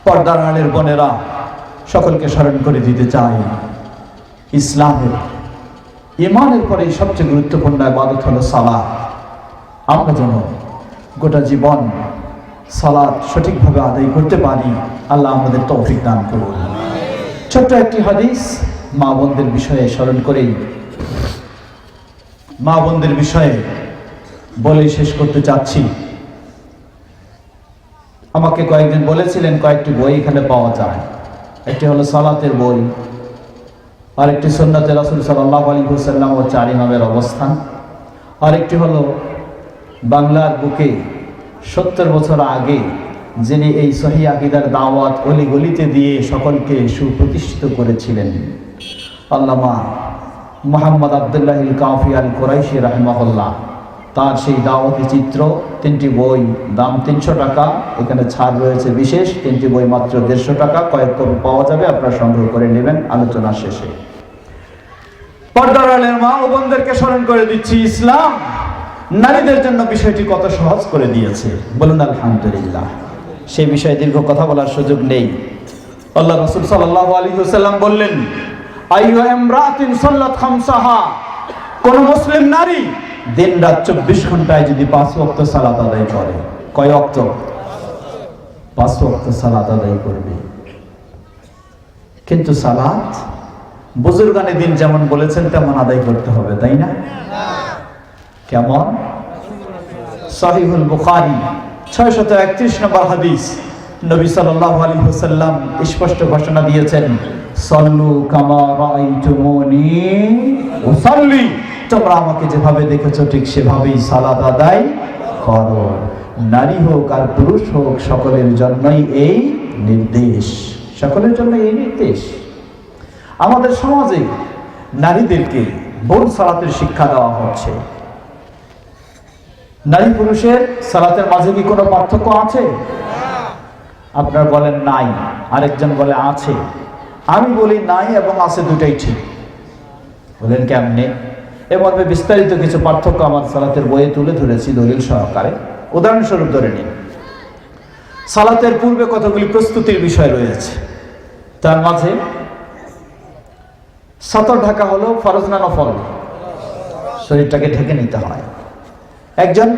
পর্দার আড়ালের বোনেরা, সকলকে স্মরণ করে দিতে চাই, ইসলামের ঈমানের পরে সবচেয়ে গুরুত্বপূর্ণ ইবাদত হলো সালাত। আমরা যেন গোটা জীবন সালাত সঠিকভাবে আদায় করতে পারি, আল্লাহ আমাদের তৌফিক দান করুন। ছোট্ট একটি হাদিস মা বোনদের বিষয়ে স্মরণ করেই মা বোনদের বিষয়ে বলে শেষ করতে চাচ্ছি। আমাকে কয়েকজন বলেছিলেন কয়েকটি বই এখানে পাওয়া যায়। একটি হলো সালাতের বই, আরেকটি সুন্নতে রাসূল সাল্লাল্লাহু আলাইহি ওয়াসাল্লাম ও চার ইমামের অবস্থান, আরেকটি হলো বাংলার বুকে 70 বছর আগে যিনি এই সহিহ আকীদার দাওয়াত অলিগলিতে দিয়ে সকলকে সুপ্রতিষ্ঠিত করেছিলেন, আল্লামা মুহাম্মদ আব্দুল্লাহ আল কাফি আল কুরাইশি রাহিমাহুল্লাহ, তার সেই দাওয়াতি চিত্র। 3টি বই, দাম 300 টাকা, এখানে ছাড় রয়েছে বিশেষ। 3টি বই মাত্র 150 টাকা, কয়েক কপি পাওয়া যাবে, আপনারা সংগ্রহ করে নেবেন আলোচনা শেষে। পর্দার আলের মা ও বোনদেরকে স্মরণ করে দিচ্ছি, ইসলাম নারীদের জন্য বিষয়টি কত সহজ করে দিয়েছে, বলুন আলহামদুলিল্লাহ। সেই বিষয়ে দীর্ঘ কথা বলার সুযোগ নেই। আল্লাহ রাসূল সাল্লাল্লাহু আলাইহি ওয়াসাল্লাম বললেন, আইয়ু ইমরাতিন সাল্লাত খামসাহা, কোন মুসলিম নারী দিন রাত 24 ঘন্টায় যদি 5 ওয়াক্ত সালাত আদায় করে, কয় ওয়াক্ত? 5 ওয়াক্ত সালাত আদায় করবে। কিন্তু সালাত বুজুর্গানে দিন যেমন বলেছেন তেমন আদায় করতে হবে, তাই না? কেমন? সহিহুল বুখারী 631 নম্বর হাদিস, নবী সাল্লাল্লাহু আলাইহি ওয়াসাল্লাম স্পষ্ট ঘোষণা দিয়েছেন, সাল্লু কামা রাআইতুমুনি উসাল্লি, তোমরা আমাকে যেভাবে দেখেছো ঠিক সেভাবেই সালাত আদায় করো। নারী হোক আর পুরুষ হোক, সকলের জন্যই এই নির্দেশ, সকলের জন্য এই নির্দেশ। আমাদের সমাজে নারীদেরকে ভোর সালাতের শিক্ষা দেওয়া হচ্ছে। নারী পুরুষের সালাতের মাঝে কি কোনো পার্থক্য আছে? আপনারা বলেন নাই, আরেকজন বলে আছে। আমি বলি নাই এবং আছে, দুটাই ঠিক। বলেন কেমনে? এর মধ্যে বিস্তারিত কিছু পার্থক্য আমার সালাতের বইয়ে তুলে ধরেছি দলিল সহকারে। উদাহরণস্বরূপ ধরে নিন, সালাতের পূর্বে কতগুলি প্রস্তুতির বিষয় রয়েছে। তার মাঝে সতর ঢাকা হলো ফরজ না নফল? শরীরটাকে ঢেকে নিতে হয়। একজন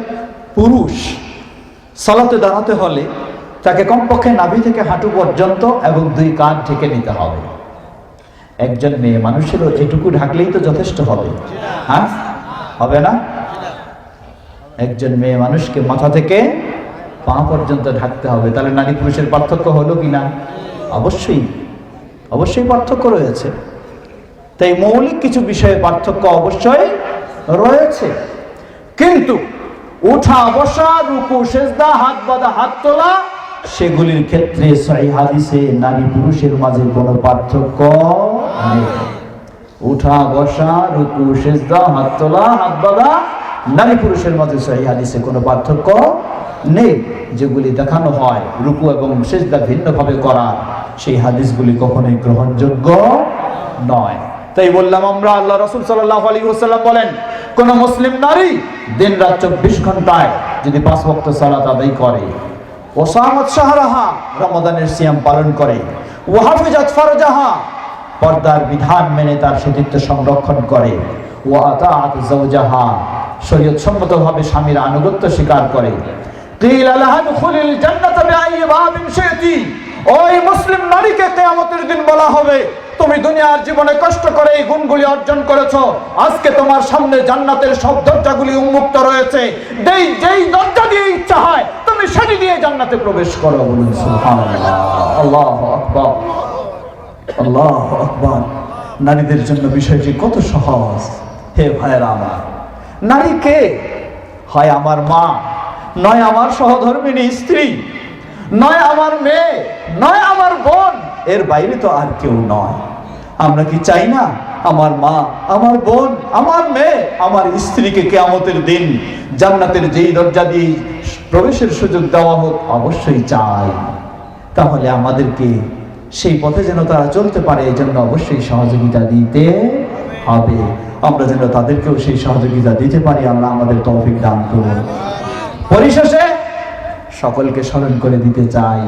পুরুষ সালাতে দাঁড়াতে হলে তাকে কমপক্ষে নাভি থেকে হাঁটু পর্যন্ত এবং 2 কাঁধ ঢেকে নিতে হবে। একজন মেয়ে মানুষেরও এটুকু ঢাকলেই তো যথেষ্ট হবে, হ্যাঁ? হবে না? একজন মেয়ে মানুষকে মাথা থেকে পা পর্যন্ত ঢাকতে হবে। তাহলে নারী পুরুষের পার্থক্য হলো কিনা? অবশ্যই, অবশ্যই পার্থক্য রয়েছে। তাই মৌলিক কিছু বিষয়ে পার্থক্য অবশ্যই রয়েছে। কিন্তু উঠা বসা, রুকু সেজদা, হাত বাঁধা হাত তোলা, সেগুলির ক্ষেত্রে সহিহ হাদিসে নারী পুরুষের মাঝে কোনো পার্থক্য নেই। উঠা বসা, রুকু সেজদা, হাত তোলা, হাত বাঁধা, নারী পুরুষের মাঝে সহিহ হাদিসে কোনো পার্থক্য নেই। যেগুলি দেখানো হয় রুকু এবং সেজদা ভিন্নভাবে করা, সেই হাদিসগুলি কখনোই গ্রহণযোগ্য নয়। তাই বললাম আমরা, আল্লাহ রাসূল সাল্লাল্লাহু আলাইহি ওয়াসাল্লাম বলেন, কোন মুসলিম নারী দিন রাত 24 ঘন্টায় যদি 5 ওয়াক্ত সালাত আদায় করে, ওয়াসামাত শাহরাহা, রমাদানের সিয়াম পালন করে, ওয়াহাফিজাত ফারজাহা, পর্দার বিধান মেনে তার সতীত্ব সংরক্ষণ করে, ওয়া আতাআত যাওজাহা, শরীয়ত সম্মতভাবে স্বামীর আনুগত্য স্বীকার করে, কিলা লাহা দুখুলিল জান্নাতা বিআইয়ি বাবিন শি'তি, ওই মুসলিম নারীকে কিয়ামতের দিন বলা হবে, তুমি দুনিয়ার জীবনে কষ্ট করে এই গুণগুলি অর্জন করেছো, আজকে তোমার সামনে জান্নাতের সব দরজাগুলি উন্মুক্ত রয়েছে, যেই দরজা দিয়ে ইচ্ছা হয় তুমি সেটি দিয়ে জান্নাতে প্রবেশ করো। বলুন সুবহানাল্লাহ, আল্লাহু আকবার, আল্লাহু আকবার। নারীদের জন্য বিষয়টি কত সহজ। হে ভাইয়েরা আমার, নারীকে হয় আমার মা, নয় আমার সহধর্মিণী স্ত্রী, নয় আমার মেয়ে, নয় আমার বোন, এর বাইরে তো আর কেউ নয়। আমরা কি চাই না আমার মা, আমার বোন, আমার মেয়ে, আমার স্ত্রীকে কিয়ামতের দিন জান্নাতের যেই দরজা দিয়ে প্রবেশের সুযোগ দেওয়া হোক? অবশ্যই চাই। তাহলে আমাদেরকে সেই পথে যেন তারা চলতে পারে, এই জন্য অবশ্যই সহযোগিতা দিতে হবে। আমরা যেন তাদেরকেও সেই সহযোগিতা দিতে পারি, আল্লাহ আমাদের তৌফিক দান করুন। পরিশেষে সকলকে স্মরণ করে দিতে চাই,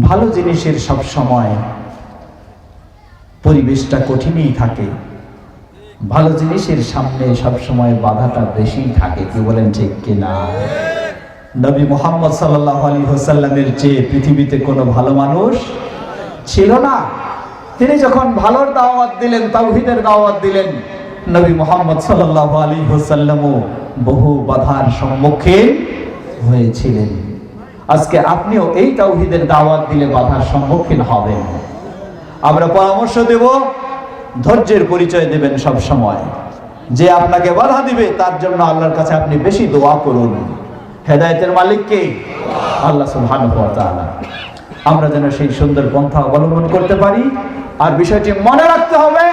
ভালো জিনিসের সব সময় পরিবেশটা কঠিনই থাকে, ভালো জিনিসের সামনে সবসময় বাধাটা বেশি থাকে, কি বলেন ঠিক কিনা? নবী মুহাম্মদ সাল্লাল্লাহু আলাইহি ওয়াসাল্লামের চেয়ে পৃথিবীতে কোনো ভালো মানুষ ছিল না। তিনি যখন ভালোর দাওয়াত দিলেন, তাওহীদের দাওয়াত দিলেন, নবী মুহাম্মদ সাল্লাল্লাহু আলাইহি ওয়াসাল্লামও বহু বাধার সম্মুখীন হয়েছিলেন। আজকে আপনিও এই তাওহীদের দাওয়াত দিলে বাধার সম্মুখীন হবেন। আমরা পরামর্শ দেব, ধৈর্যের পরিচয় দেবেন সব সময়। যে আপনাকে বাধা দিবে তার জন্য আল্লাহর কাছে আপনি বেশি দোয়া করুন। হেদায়েতের মালিক কে? আল্লাহ সুবহানাহু ওয়া তাআলা। আমরা যেন সেই সুন্দর পন্থা অবলম্বন করতে পারি। আর বিষয়টি মনে রাখতে হবে,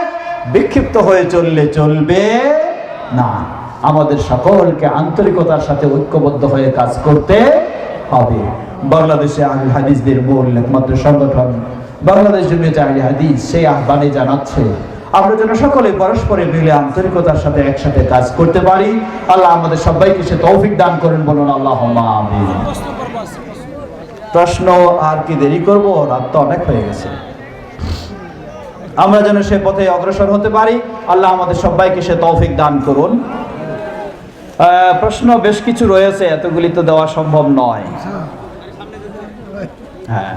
বিক্ষিপ্ত হয়ে চললে চলবে না। আমাদের সকলকে আন্তরিকতার সাথে ঐক্যবদ্ধ হয়ে কাজ করতে হবে। বাংলাদেশে আহলে হাদিসদের মূল একমাত্র সংগঠন বাংলাদেশ জমিয়তে আহলে হাদিস সেই আহ্বানে জানাচ্ছে আমরা যেন সকলে পরস্পরে মিলে আন্তরিকতার সাথে একসাথে কাজ করতে পারি। আল্লাহ আমাদের সবাইকে সে তৌফিক দান করেন, বলুন আল্লাহুম্মা আমিন। প্রশ্ন আর কি দেরি করব? রাত তো অনেক হয়ে গেছে। আমরা যেন সে পথে অগ্রসর হতে পারি। আল্লাহ আমাদের সবাইকে সে তৌফিক দান করুন। প্রশ্ন বেশ কিছু রয়েছে, এতগুলি তো দেওয়া সম্ভব নয়। হ্যাঁ,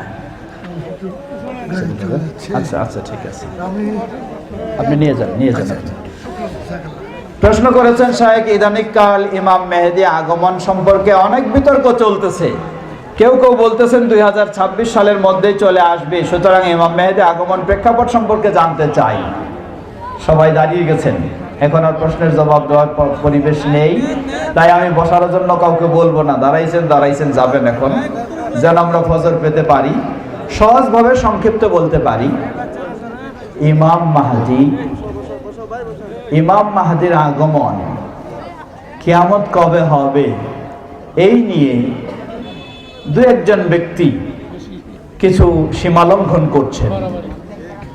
আচ্ছা আচ্ছা, ঠিক আছে, আপনি নিয়ে যান। প্রশ্ন করেছেন শায়েখ, ইদানিকাল ইমাম মেহেদী আগমন সম্পর্কে অনেক বিতর্ক চলতেছে। কেউ কেউ বলতেছেন 2026 সালের মধ্যেই চলে আসবে। সুতরাং ইমাম মেহেদী আগমন প্রেক্ষাপট সম্পর্কে জানতে চাই। সবাই দাঁড়িয়ে গেছেন, এখন আর প্রশ্নের জবাব দেওয়ার পরিবেশ নেই, তাই আমি বসার জন্য কাউকে বলবো না। দাঁড়াইছেন যাবেন এখন, যেন আমরা ফজর পেতে পারি। সহজভাবে সংক্ষিপ্ত বলতে পারি, ইমাম মাহদীর আগমন, কিয়ামত কবে হবে, এই নিয়ে দু একজন ব্যক্তি কিছু সীমালঙ্ঘন করছেন,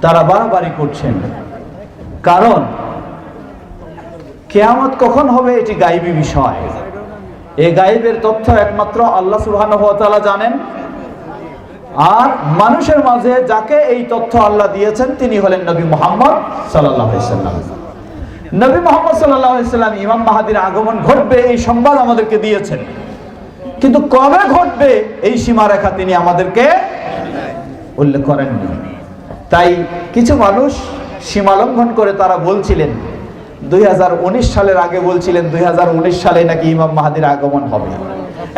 তারা বাড়াবাড়ি করছেন। কারণ কিয়ামত কখন হবে এটি গায়বী বিষয়। এই গায়বের তথ্য একমাত্র আল্লাহ সুবহানাহু ওয়া তাআলা জানেন। আর মানুষের মাঝে যাকে এই তথ্য আল্লাহ দিয়েছেন তিনি হলেন নবী মুহাম্মদ সাল্লাল্লাহু আলাইহি ওয়াসাল্লাম। নবী মুহাম্মদ সাল্লাল্লাহু আলাইহি ওয়াসাল্লাম ইমাম মাহদীর আগমন ঘটবে এই সংবাদ আমাদেরকে দিয়েছেন, কিন্তু কবে ঘটবে এই সীমারেখা তিনি আমাদেরকে উল্লেখ করেননি। তাই কিছু মানুষ সীমালঙ্ঘন করে তারা বলছিলেন 2019 সালের আগে বলছিলেন 2019 সালে নাকি ইমাম মাহদীর আগমন হবে।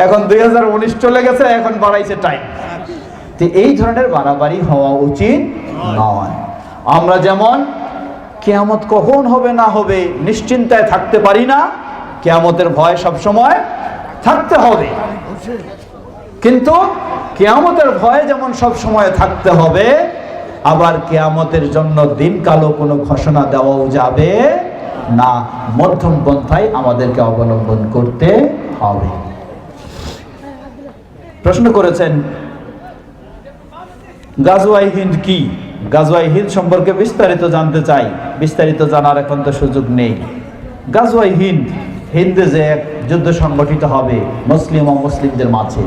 এখন 2019 চলে গেছে, এখন বাড়াইছে টাইম। তো এই ধরনের বাড়াবাড়ি হওয়া উচিত নয়। আমরা যেমন কিয়ামত কখন হবে না হবে নিশ্চিন্তায় থাকতে পারি না, কিয়ামতের ভয় সব সময় থাকতে হবে। কিন্তু কিয়ামতের ভয় যেমন সব সময় থাকতে হবে, আবার কিয়ামতের জন্য দিনকালও কোনো ঘোষণা দেওয়াও যাবে না। মধ্যম পন্থায় আমাদেরকে অবলম্বন করতে হবে। প্রশ্ন করেছেন গাজওয়ায়ে হিন্দ কি? গাজওয়ায়ে হিন্দ সম্পর্কে বিস্তারিত জানতে চাই। বিস্তারিত জানার এখন তো সুযোগ নেই। গাজওয়ায়ে হিন্দ, হিন্দে যে এক যুদ্ধ সংগঠিত হবে মুসলিম ও মুসলিমদের মাঝে,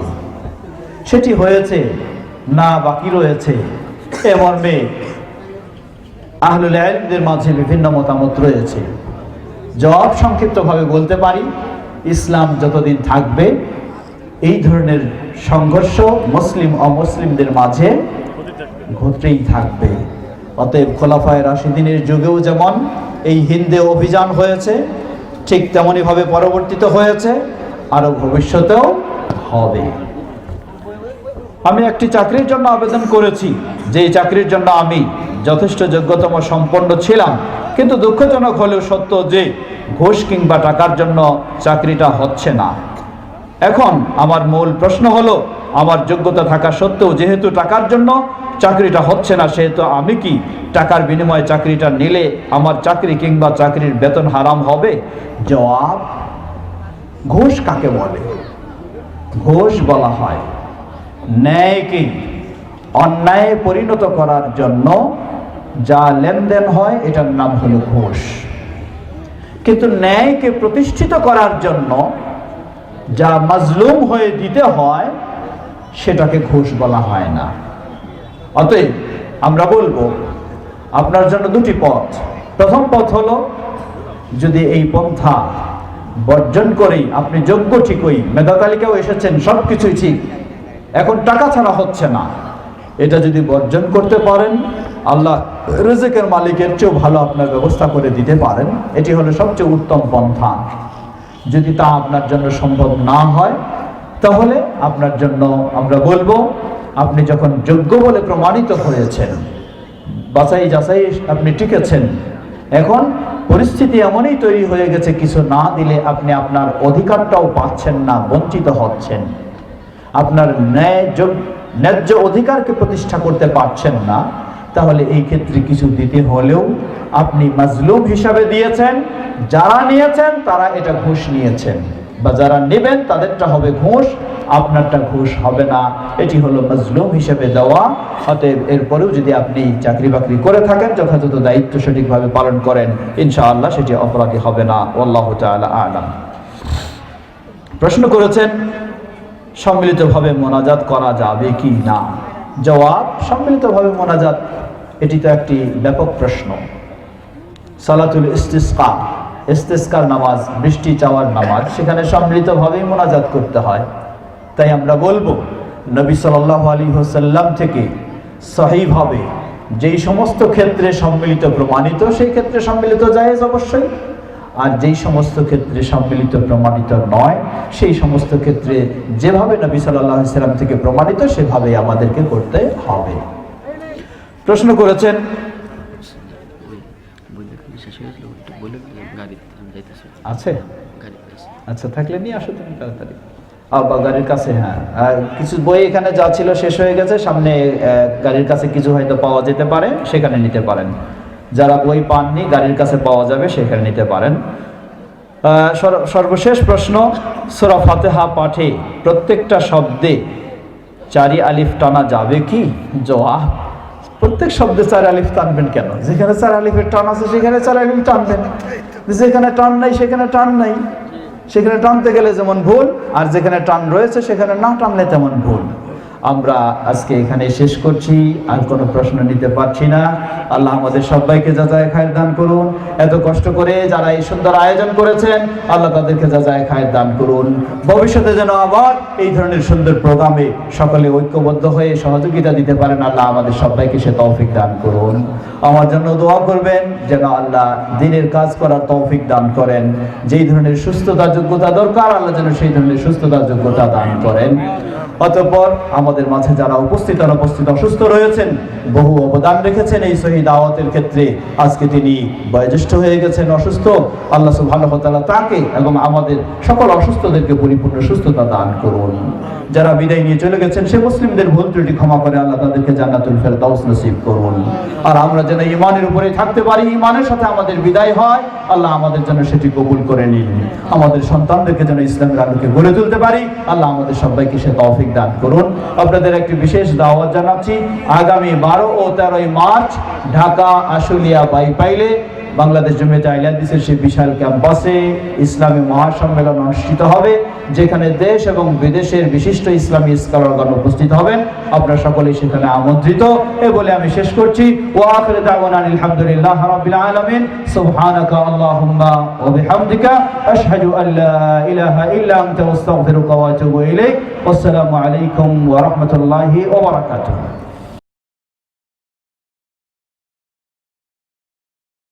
সেটি হয়েছে না বাকি রয়েছে, এ মর্মে আহলুল ইলমদের মাঝে বিভিন্ন মতামত রয়েছে। জবাব সংক্ষিপ্তভাবে বলতে পারি, ইসলাম যতদিন থাকবে এই ধরনের সংঘর্ষ মুসলিম অমুসলিমদের মাঝে ঘটেই থাকবে। অতএব খোলাফায়ে রাশিদিনের যুগেও যেমন এই হিন্দে অভিযান হয়েছে, ঠিক তেমনি ভাবে পরবর্তীতে হয়েছে, আরো ভবিষ্যতেও হবে। আমি একটি চাকরির জন্য আবেদন করেছি, যে চাকরির জন্য আমি যথেষ্ট যোগ্যতম সম্পন্ন ছিলাম, কিন্তু দুঃখজনক হলেও সত্য যে ঘুষ কিংবা টাকার জন্য চাকরিটা হচ্ছে না। এখন আমার মূল প্রশ্ন হলো, আমার যোগ্যতা থাকা সত্ত্বেও যেহেতু টাকার জন্য চাকরিটা হচ্ছে না, সেহেতু আমি কি টাকার বিনিময়ে চাকরিটা নিলে আমার চাকরি কিংবা চাকরির বেতন হারাম হবে? জবাব, ঘুষ কাকে বলে? ঘুষ বলা হয় ন্যায়কে অন্যায়ে পরিণত করার জন্য যা লেনদেন হয়, এটার নাম হলো ঘুষ। কিন্তু ন্যায়কে প্রতিষ্ঠিত করার জন্য যা মাজলুম হয়ে দিতে হয়, সেটাকে ঘুষ বলা হয় না। অতএব আমরা বলবো আপনার জন্য দুটি পথ। প্রথম পথ হলো যদি এই পন্থা বর্জন করেই আপনি যোগ্য ঠিকই, মেধা তালিকাও এসেছেন, সবকিছুই ঠিক, এখন টাকা ছাড়া হচ্ছে না, এটা যদি বর্জন করতে পারেন, আল্লাহ রিজিকের মালিকের চেয়েও ভালো আপনার ব্যবস্থা করে দিতে পারেন। এটি হলো সবচেয়ে উত্তম পন্থা। যদি তা আপনার জন্য সম্ভব না হয়, তাহলে আপনার জন্য আমরা বলবো, আপনি যখন যোগ্য বলে প্রমাণিত হয়েছেন, বাছাই যাচাই আপনি টিকেছেন, এখন পরিস্থিতি এমনই তৈরি হয়ে গেছে, কিছু না দিলে আপনি আপনার অধিকারটাও পাচ্ছেন না, বঞ্চিত হচ্ছেন, আপনার ন্যায্য অধিকারকে প্রতিষ্ঠা করতে পারছেন না, তাহলে এই ক্ষেত্রে কিছু দিতে হলেও আপনি মাজলুম হিসাবে দিয়েছেন, যারা নিয়েছেন তারা এটা ঘুষ নিয়েছেন, বা যারা নেবেন তাদেরটা হবে ঘুষ, আপনারটা ঘুষ হবে না। এটি হলো মাজলুম হিসেবে দেওয়া। অতএব এরপরেও যদি আপনি চাকরি বাকরি করে থাকেন, যথাযথ দায়িত্ব সঠিকভাবে পালন করেন, ইনশাআল্লাহ সেটি অপরাধী হবে না। আল্লাহু তাআলা আ'লাম। প্রশ্ন করেছেন সম্মিলিতভাবে মোনাজাত করা যাবে কি না। জবাব, সম্মিলিতভাবে মোনাজাত এটি তো একটি ব্যাপক প্রশ্ন। সালাতুল ইস্তিসকা, ইস্তিসকার নামাজ, বৃষ্টি চাওয়ার নামাজ, সেখানে সম্মিলিতভাবেই মোনাজাত করতে হয়। তাই আমরা বলবো, নবী সাল্লাল্লাহু আলাইহি ওয়াসাল্লাম থেকে সহিহভাবে যেই সমস্ত ক্ষেত্রে সম্মিলিত প্রমাণিত, সেই ক্ষেত্রে সম্মিলিত জায়েজ অবশ্যই, আর যেই সমস্ত ক্ষেত্রে সম্মিলিত প্রমাণিত নয়, সেই সমস্ত ক্ষেত্রে যেভাবে নবী সাল্লাল্লাহু আলাইহি ওয়াসাল্লাম থেকে প্রমাণিত সেভাবেই আমাদেরকে করতে হবে। প্রশ্ন করেছেন আছে, আচ্ছা থাকলে নিয়ে আসো তুমি তাড়াতাড়ি। গাড়ির কাছে, হ্যাঁ কিছু বই এখানে যা ছিল শেষ হয়ে গেছে, সামনে গাড়ির কাছে কিছু হয়তো পাওয়া যেতে পারে, সেখানে নিতে পারেন। যারা বই পাননি, গাড়ির কাছে পাওয়া যাবে, সেখানে নিতে পারেন। সর্বশেষ প্রশ্ন, সূরা ফাতিহা পাঠে প্রত্যেকটা শব্দে 4 আলিফ টানা যাবে কি। জবাব, প্রত্যেক শব্দে 4 আলিফ টানবেন কেন? যেখানে 4 আলিফের টান আছে সেখানে 4 আলিফ টানবেন, যেখানে টান নাই সেখানে টান নাই। সেখানে টানতে গেলে যেমন ভুল, আর যেখানে টান রয়েছে সেখানে না টানলে তেমন ভুল। আমরা আজকে এখানে শেষ করছি, আর কোনো প্রশ্ন নিতে পারছি না। আল্লাহ আমাদের সবাইকে জাযায়ে খায়ের দান করুন। এত কষ্ট করে যারা এই সুন্দর আয়োজন করেছেন, আল্লাহ তাদেরকে জাযায়ে খায়ের দান করুন। ভবিষ্যতে যেন আবার এই ধরনের সুন্দর প্রোগ্রামে সকলে ঐক্যবদ্ধ হয়ে সহযোগিতা দিতে পারেন, আল্লাহ আমাদের সবাইকে সে তৌফিক দান করুন। আমার জন্য দোয়া করবেন যেন আল্লাহ দ্বীনের কাজ করার তৌফিক দান করেন। যেই ধরনের সুস্থতা যোগ্যতা দরকার, আল্লাহ যেন সেই ধরনের সুস্থতা যোগ্যতা দান করেন। অতঃপর আমাদের মাঝে যারা উপস্থিত অনুপস্থিত অসুস্থ রয়েছেন, বহু অবদান রেখেছেন এই সহিহ দাওয়াতের ক্ষেত্রে, আজকে তিনি বয়োজ্যেষ্ঠ হয়ে গেছেন, অসুস্থ, আল্লাহ সুবহানাহু ওয়া তাআলা তাকে এবং আমাদের সকল অসুস্থদেরকে পরিপূর্ণ সুস্থতা দান করুন। যারা বিদায় নিয়ে চলে গেছেন, সে মুসলিমদের ভুল ত্রুটি ক্ষমা করে আল্লাহ তাদেরকে জান্নাতুল ফেরদাউস নসিব করুন। আর আমরা যেন ঈমানের উপরে থাকতে পারি, ঈমানের সাথে আমাদের বিদায় হয়, আল্লাহ আমাদের জন্য সেটি কবুল করে নিন। আমাদের সন্তানদেরকে যেন ইসলামের আলোকে গড়ে তুলতে পারি, আল্লাহ আমাদের সবাইকে সে তৌফিক দান করুন। আপনাদের একটি বিশেষ দাওয়াত জানাচ্ছি, আগামী 12 ও 13 মার্চ ঢাকা আশুলিয়া বাইপাইলে বাংলাদেশ জমিয়তে আহলে হাদিসের সেই বিশাল ক্যাম্পাসে ইসলামী মহাসম্মেলন অনুষ্ঠিত হবে, যেখানে দেশ এবং বিদেশের বিশিষ্ট ইসলামী স্কলারগণ উপস্থিত হবেন। আপনারা সকলেই সেখানে আমন্ত্রিত। এ বলে আমি শেষ করছি। ওয়া আখিরু দাওয়ানা আলহামদুলিল্লাহি রাব্বিল আলামিন। সুবহানাকা আল্লাহুম্মা ওয়া বিহামদিকা আশহাদু আল্লা ইলাহা ইল্লা আনতা আস্তাগফিরুকা ওয়া আতুবু ইলাইক। আসসালামু আলাইকুম ওয়া রাহমাতুল্লাহি ওয়া বারাকাতুহু।